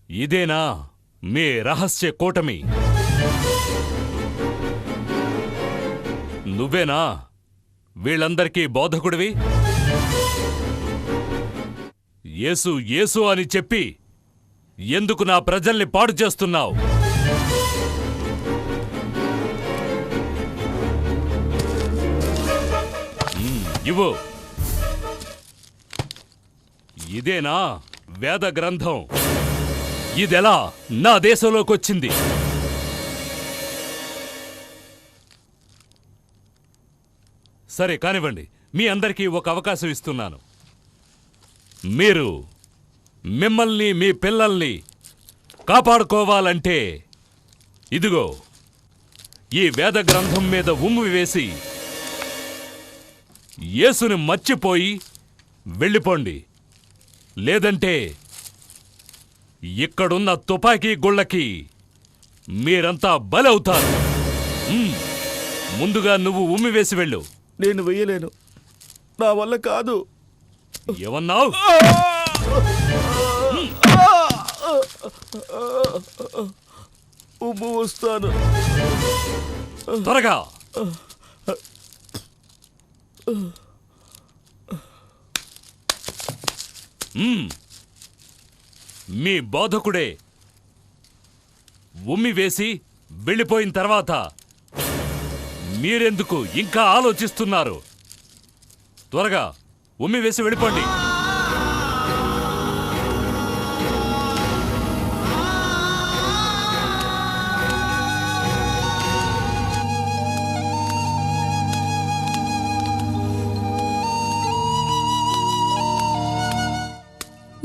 ఇదేనా మీ రహస్య కూటమి? నువ్వేనా వీళ్ళందరికీ బోధకుడివి? యేసు యేసు అని చెప్పి ఎందుకు నా ప్రజల్ని పాడు చేస్తున్నావు? ఇవ్వు. ఇదేనా వేద గ్రంథం? ఇదెలా నా దేశంలోకొచ్చింది? సరే కానివ్వండి, మీ అందరికీ ఒక అవకాశం ఇస్తున్నాను. మీరు మిమ్మల్ని మీ పిల్లల్ని కాపాడుకోవాలంటే ఇదిగో ఈ వేద గ్రంథం మీద ఉమ్మి వేసి యేసుని మర్చిపోయి వెళ్ళిపోండి. లేదంటే ఇక్కడున్న తుపాకీ గుళ్ళకి మీరంతా బలవుతారు. ముందుగా నువ్వు ఉమ్మి వేసి వెళ్ళు. నేను వెయ్యలేను, నా వల్ల కాదు. ఏమన్నావు? ఉమ్ము వస్తాను. త్వరగా. మీ బోధకుడే ఉమ్మి వేసి వెళ్ళిపోయిన తర్వాత మీరెందుకు ఇంకా ఆలోచిస్తున్నారు? త్వరగా ఉమ్మి వేసి వెళ్ళిపోండి.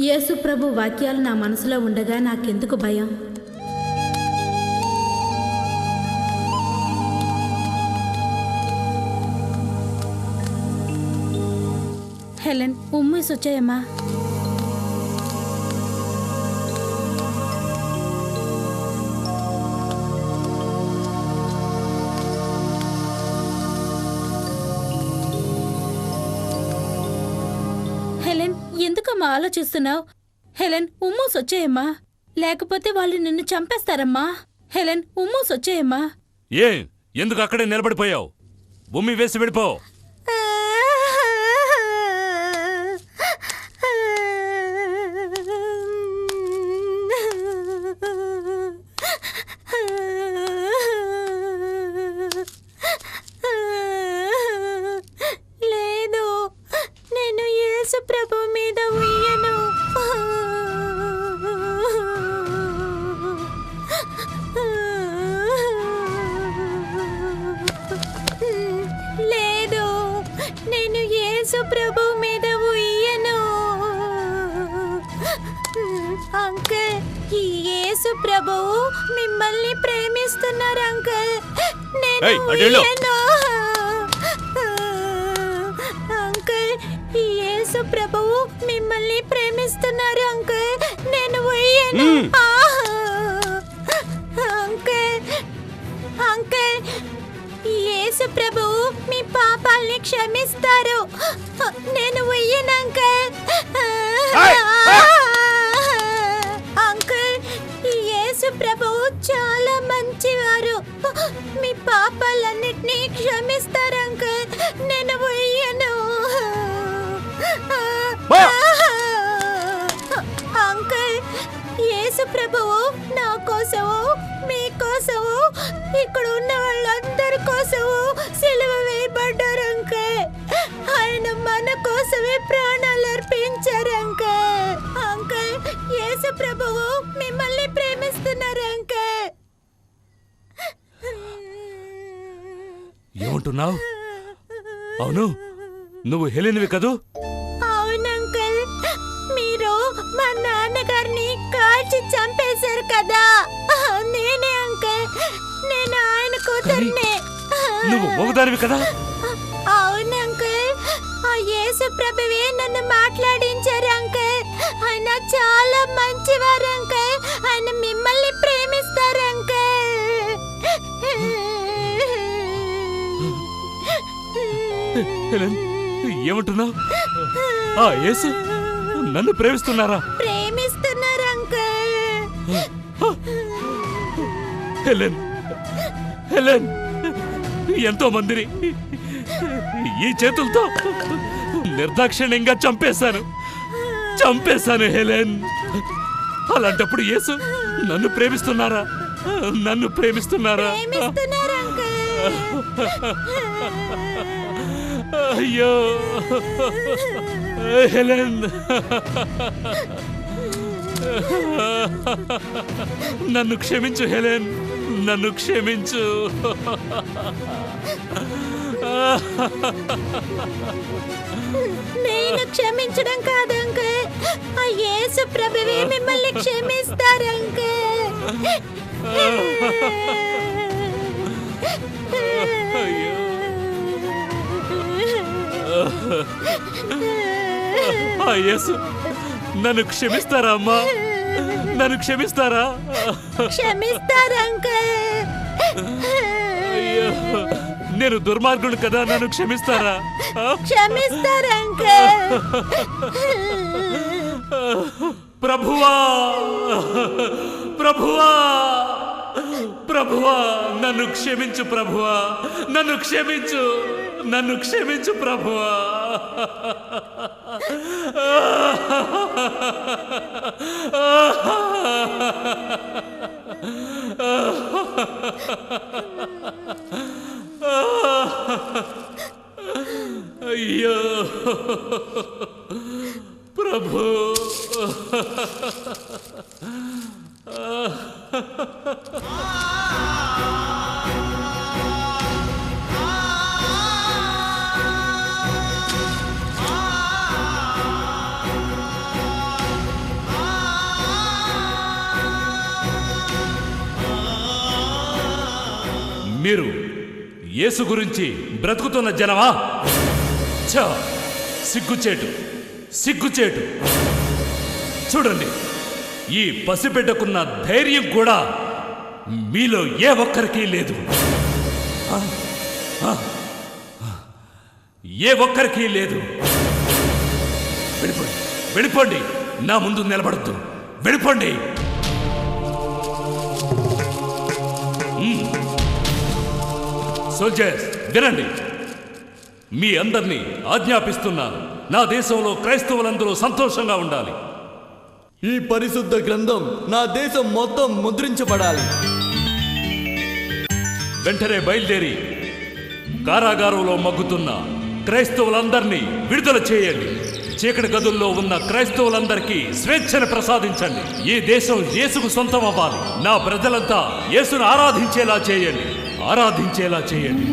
యేసు ప్రభు వాక్యాలు నా మనసులో ఉండగా నాకెందుకు భయం? హెలెన్, ఉమ్మేసి వచ్చాయమ్మా. హెలెన్, ఎందుకమ్మా ఆలోచిస్తున్నావు? హెలెన్, ఉమ్మూస్ వచ్చాయమ్మా, లేకపోతే వాళ్ళు నిన్ను చంపేస్తారమ్మా. హెలెన్, ఉమ్మూస్ వచ్చాయమ్మా. ఎందుకు అక్కడే నిలబడిపోయావు? ఉమ్మి వేసి వెళ్ళిపో. ప్రభువు మిమ్మల్ని ప్రేమిస్తున్నారు అంకుల్. ఏయ్, అటు వెళ్ళు. అంకుల్, యేసు ప్రభువు మిమ్మల్ని ప్రేమిస్తున్నారు అంకుల్. నేను పోయాను. అంకుల్, అంకుల్, యేసు ప్రభువు మీ పాపాల్ని క్షమిస్తారు. నేను పోయాను అంకుల్. అంకుల్, యేసు ప్రభువు చాలా మంచివారు. మీ పాపాలన్నిటినీ క్షమిస్తారు అంకుల్. నేను పోయాను. అంకుల్, యేసు ప్రభువు నా కోసము, మీకోసము, ఇక్కడ ఉన్న వాళ్ళందరి కోసము సిలువ వేయబడ్డారు అంకుల్. ఆయన మన కోసమే ప్రాణాలు అర్పించారు అంకుల్. అంకుల్, యేసు ప్రభువు మిమ్మల్ని ప్రేమిస్తున్నారు అంకుల్. ఏమంటున్నావు? అవును, నువ్వు హెలెన్వి కదూ? అవును అంకుల్, మీరు మా నాన్నగారిని కాల్చి చంపేశారు కదా, నేనే అంకుల్. నేను ఆయన కూతుర్నే. నువ్వు మగదానివి కదా? అవును అంకుల్, ఆ యేసు ప్రభువే నన్ను మాట్లాడించారు అంకుల్. ఆయన చాలా మంచివారు అంకుల్. ఆయన మిమ్మల్ని ప్రేమిస్తారు అంకుల్. హెలెన్, ఏమంటున్నావు? ఆ యేసు నన్ను ప్రేమిస్తున్నారా? ప్రేమిస్తున్నారు అంకుల్. హెలెన్, హెలెన్, ఎంతో మందిని ఈ చేతులతో నిర్దాక్షిణ్యంగా చంపేశాను హెలెన్. అలాంటప్పుడు యేసు నన్ను ప్రేమిస్తున్నారా? నన్ను ప్రేమిస్తున్నారా? ప్రేమిస్తున్నారు అంకుల్. అయ్యో హెలెన్, నన్ను క్షమించు హెలెన్, నన్ను క్షమించు. నేను క్షమించడం కాదు అంకుల్, ఆ యేసు ప్రభువే మిమ్మల్ని క్షమిస్తారు అంకుల్. అయ్యో, ఆ యేసు నన్ను క్షమిస్తారా అమ్మా? నన్ను క్షమిస్తారా? క్షమిస్తారు అంకుల్. అయ్యో, నేను దుర్మార్గుడు కదా, నన్ను క్షమిస్తారా? క్షమిస్తారు అంకుల్. ప్రభువా, ప్రభువా, ప్రభువా, నన్ను క్షమించు ప్రభువా, నన్ను క్షమించు, నన్ను క్షమించు ప్రభువా. అయ్యో ప్రభు, మీరు యేసు గురించి బ్రతుకుతున్న జనమా? ఛ! సిగ్గుచేటు, సిగ్గుచేటు. చూడండి, ఈ పసిబిడ్డకున్న ధైర్యం కూడా మీలో ఏ ఒక్కరికి లేదు. ఏ ఒక్కరికి లేదు. వెళ్ళిపోండి, వెళ్ళిపోండి, నా ముందు నిలబడద్దు, వెళ్ళిపోండి. సోల్జర్స్, వినండి, మీ అందరినీ ఆజ్ఞాపిస్తున్నాను. నా దేశంలో క్రైస్తవులందరూ సంతోషంగా ఉండాలి. ఈ పరిశుద్ధ గ్రంథం నా దేశం మొత్తం ముద్రించబడాలి. వెంటనే బయలుదేరి కారాగారంలో మగ్గుతున్న క్రైస్తవులందరినీ విడుదల చేయండి. చీకటి గదుల్లో ఉన్న క్రైస్తవులందరికీ స్వేచ్ఛను ప్రసాదించండి. ఈ దేశం యేసుకు సొంతం అవ్వాలి. నా ప్రజలంతా యేసును ఆరాధించేలా చేయండి, ఆరాధించేలా చేయండి.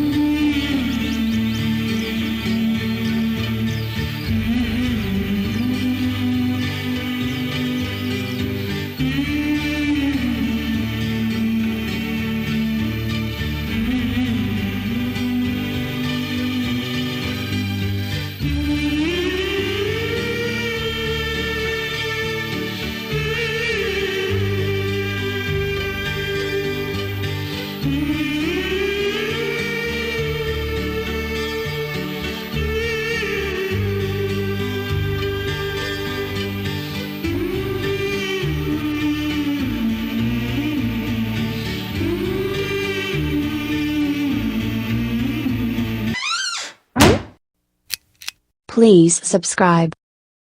Please subscribe.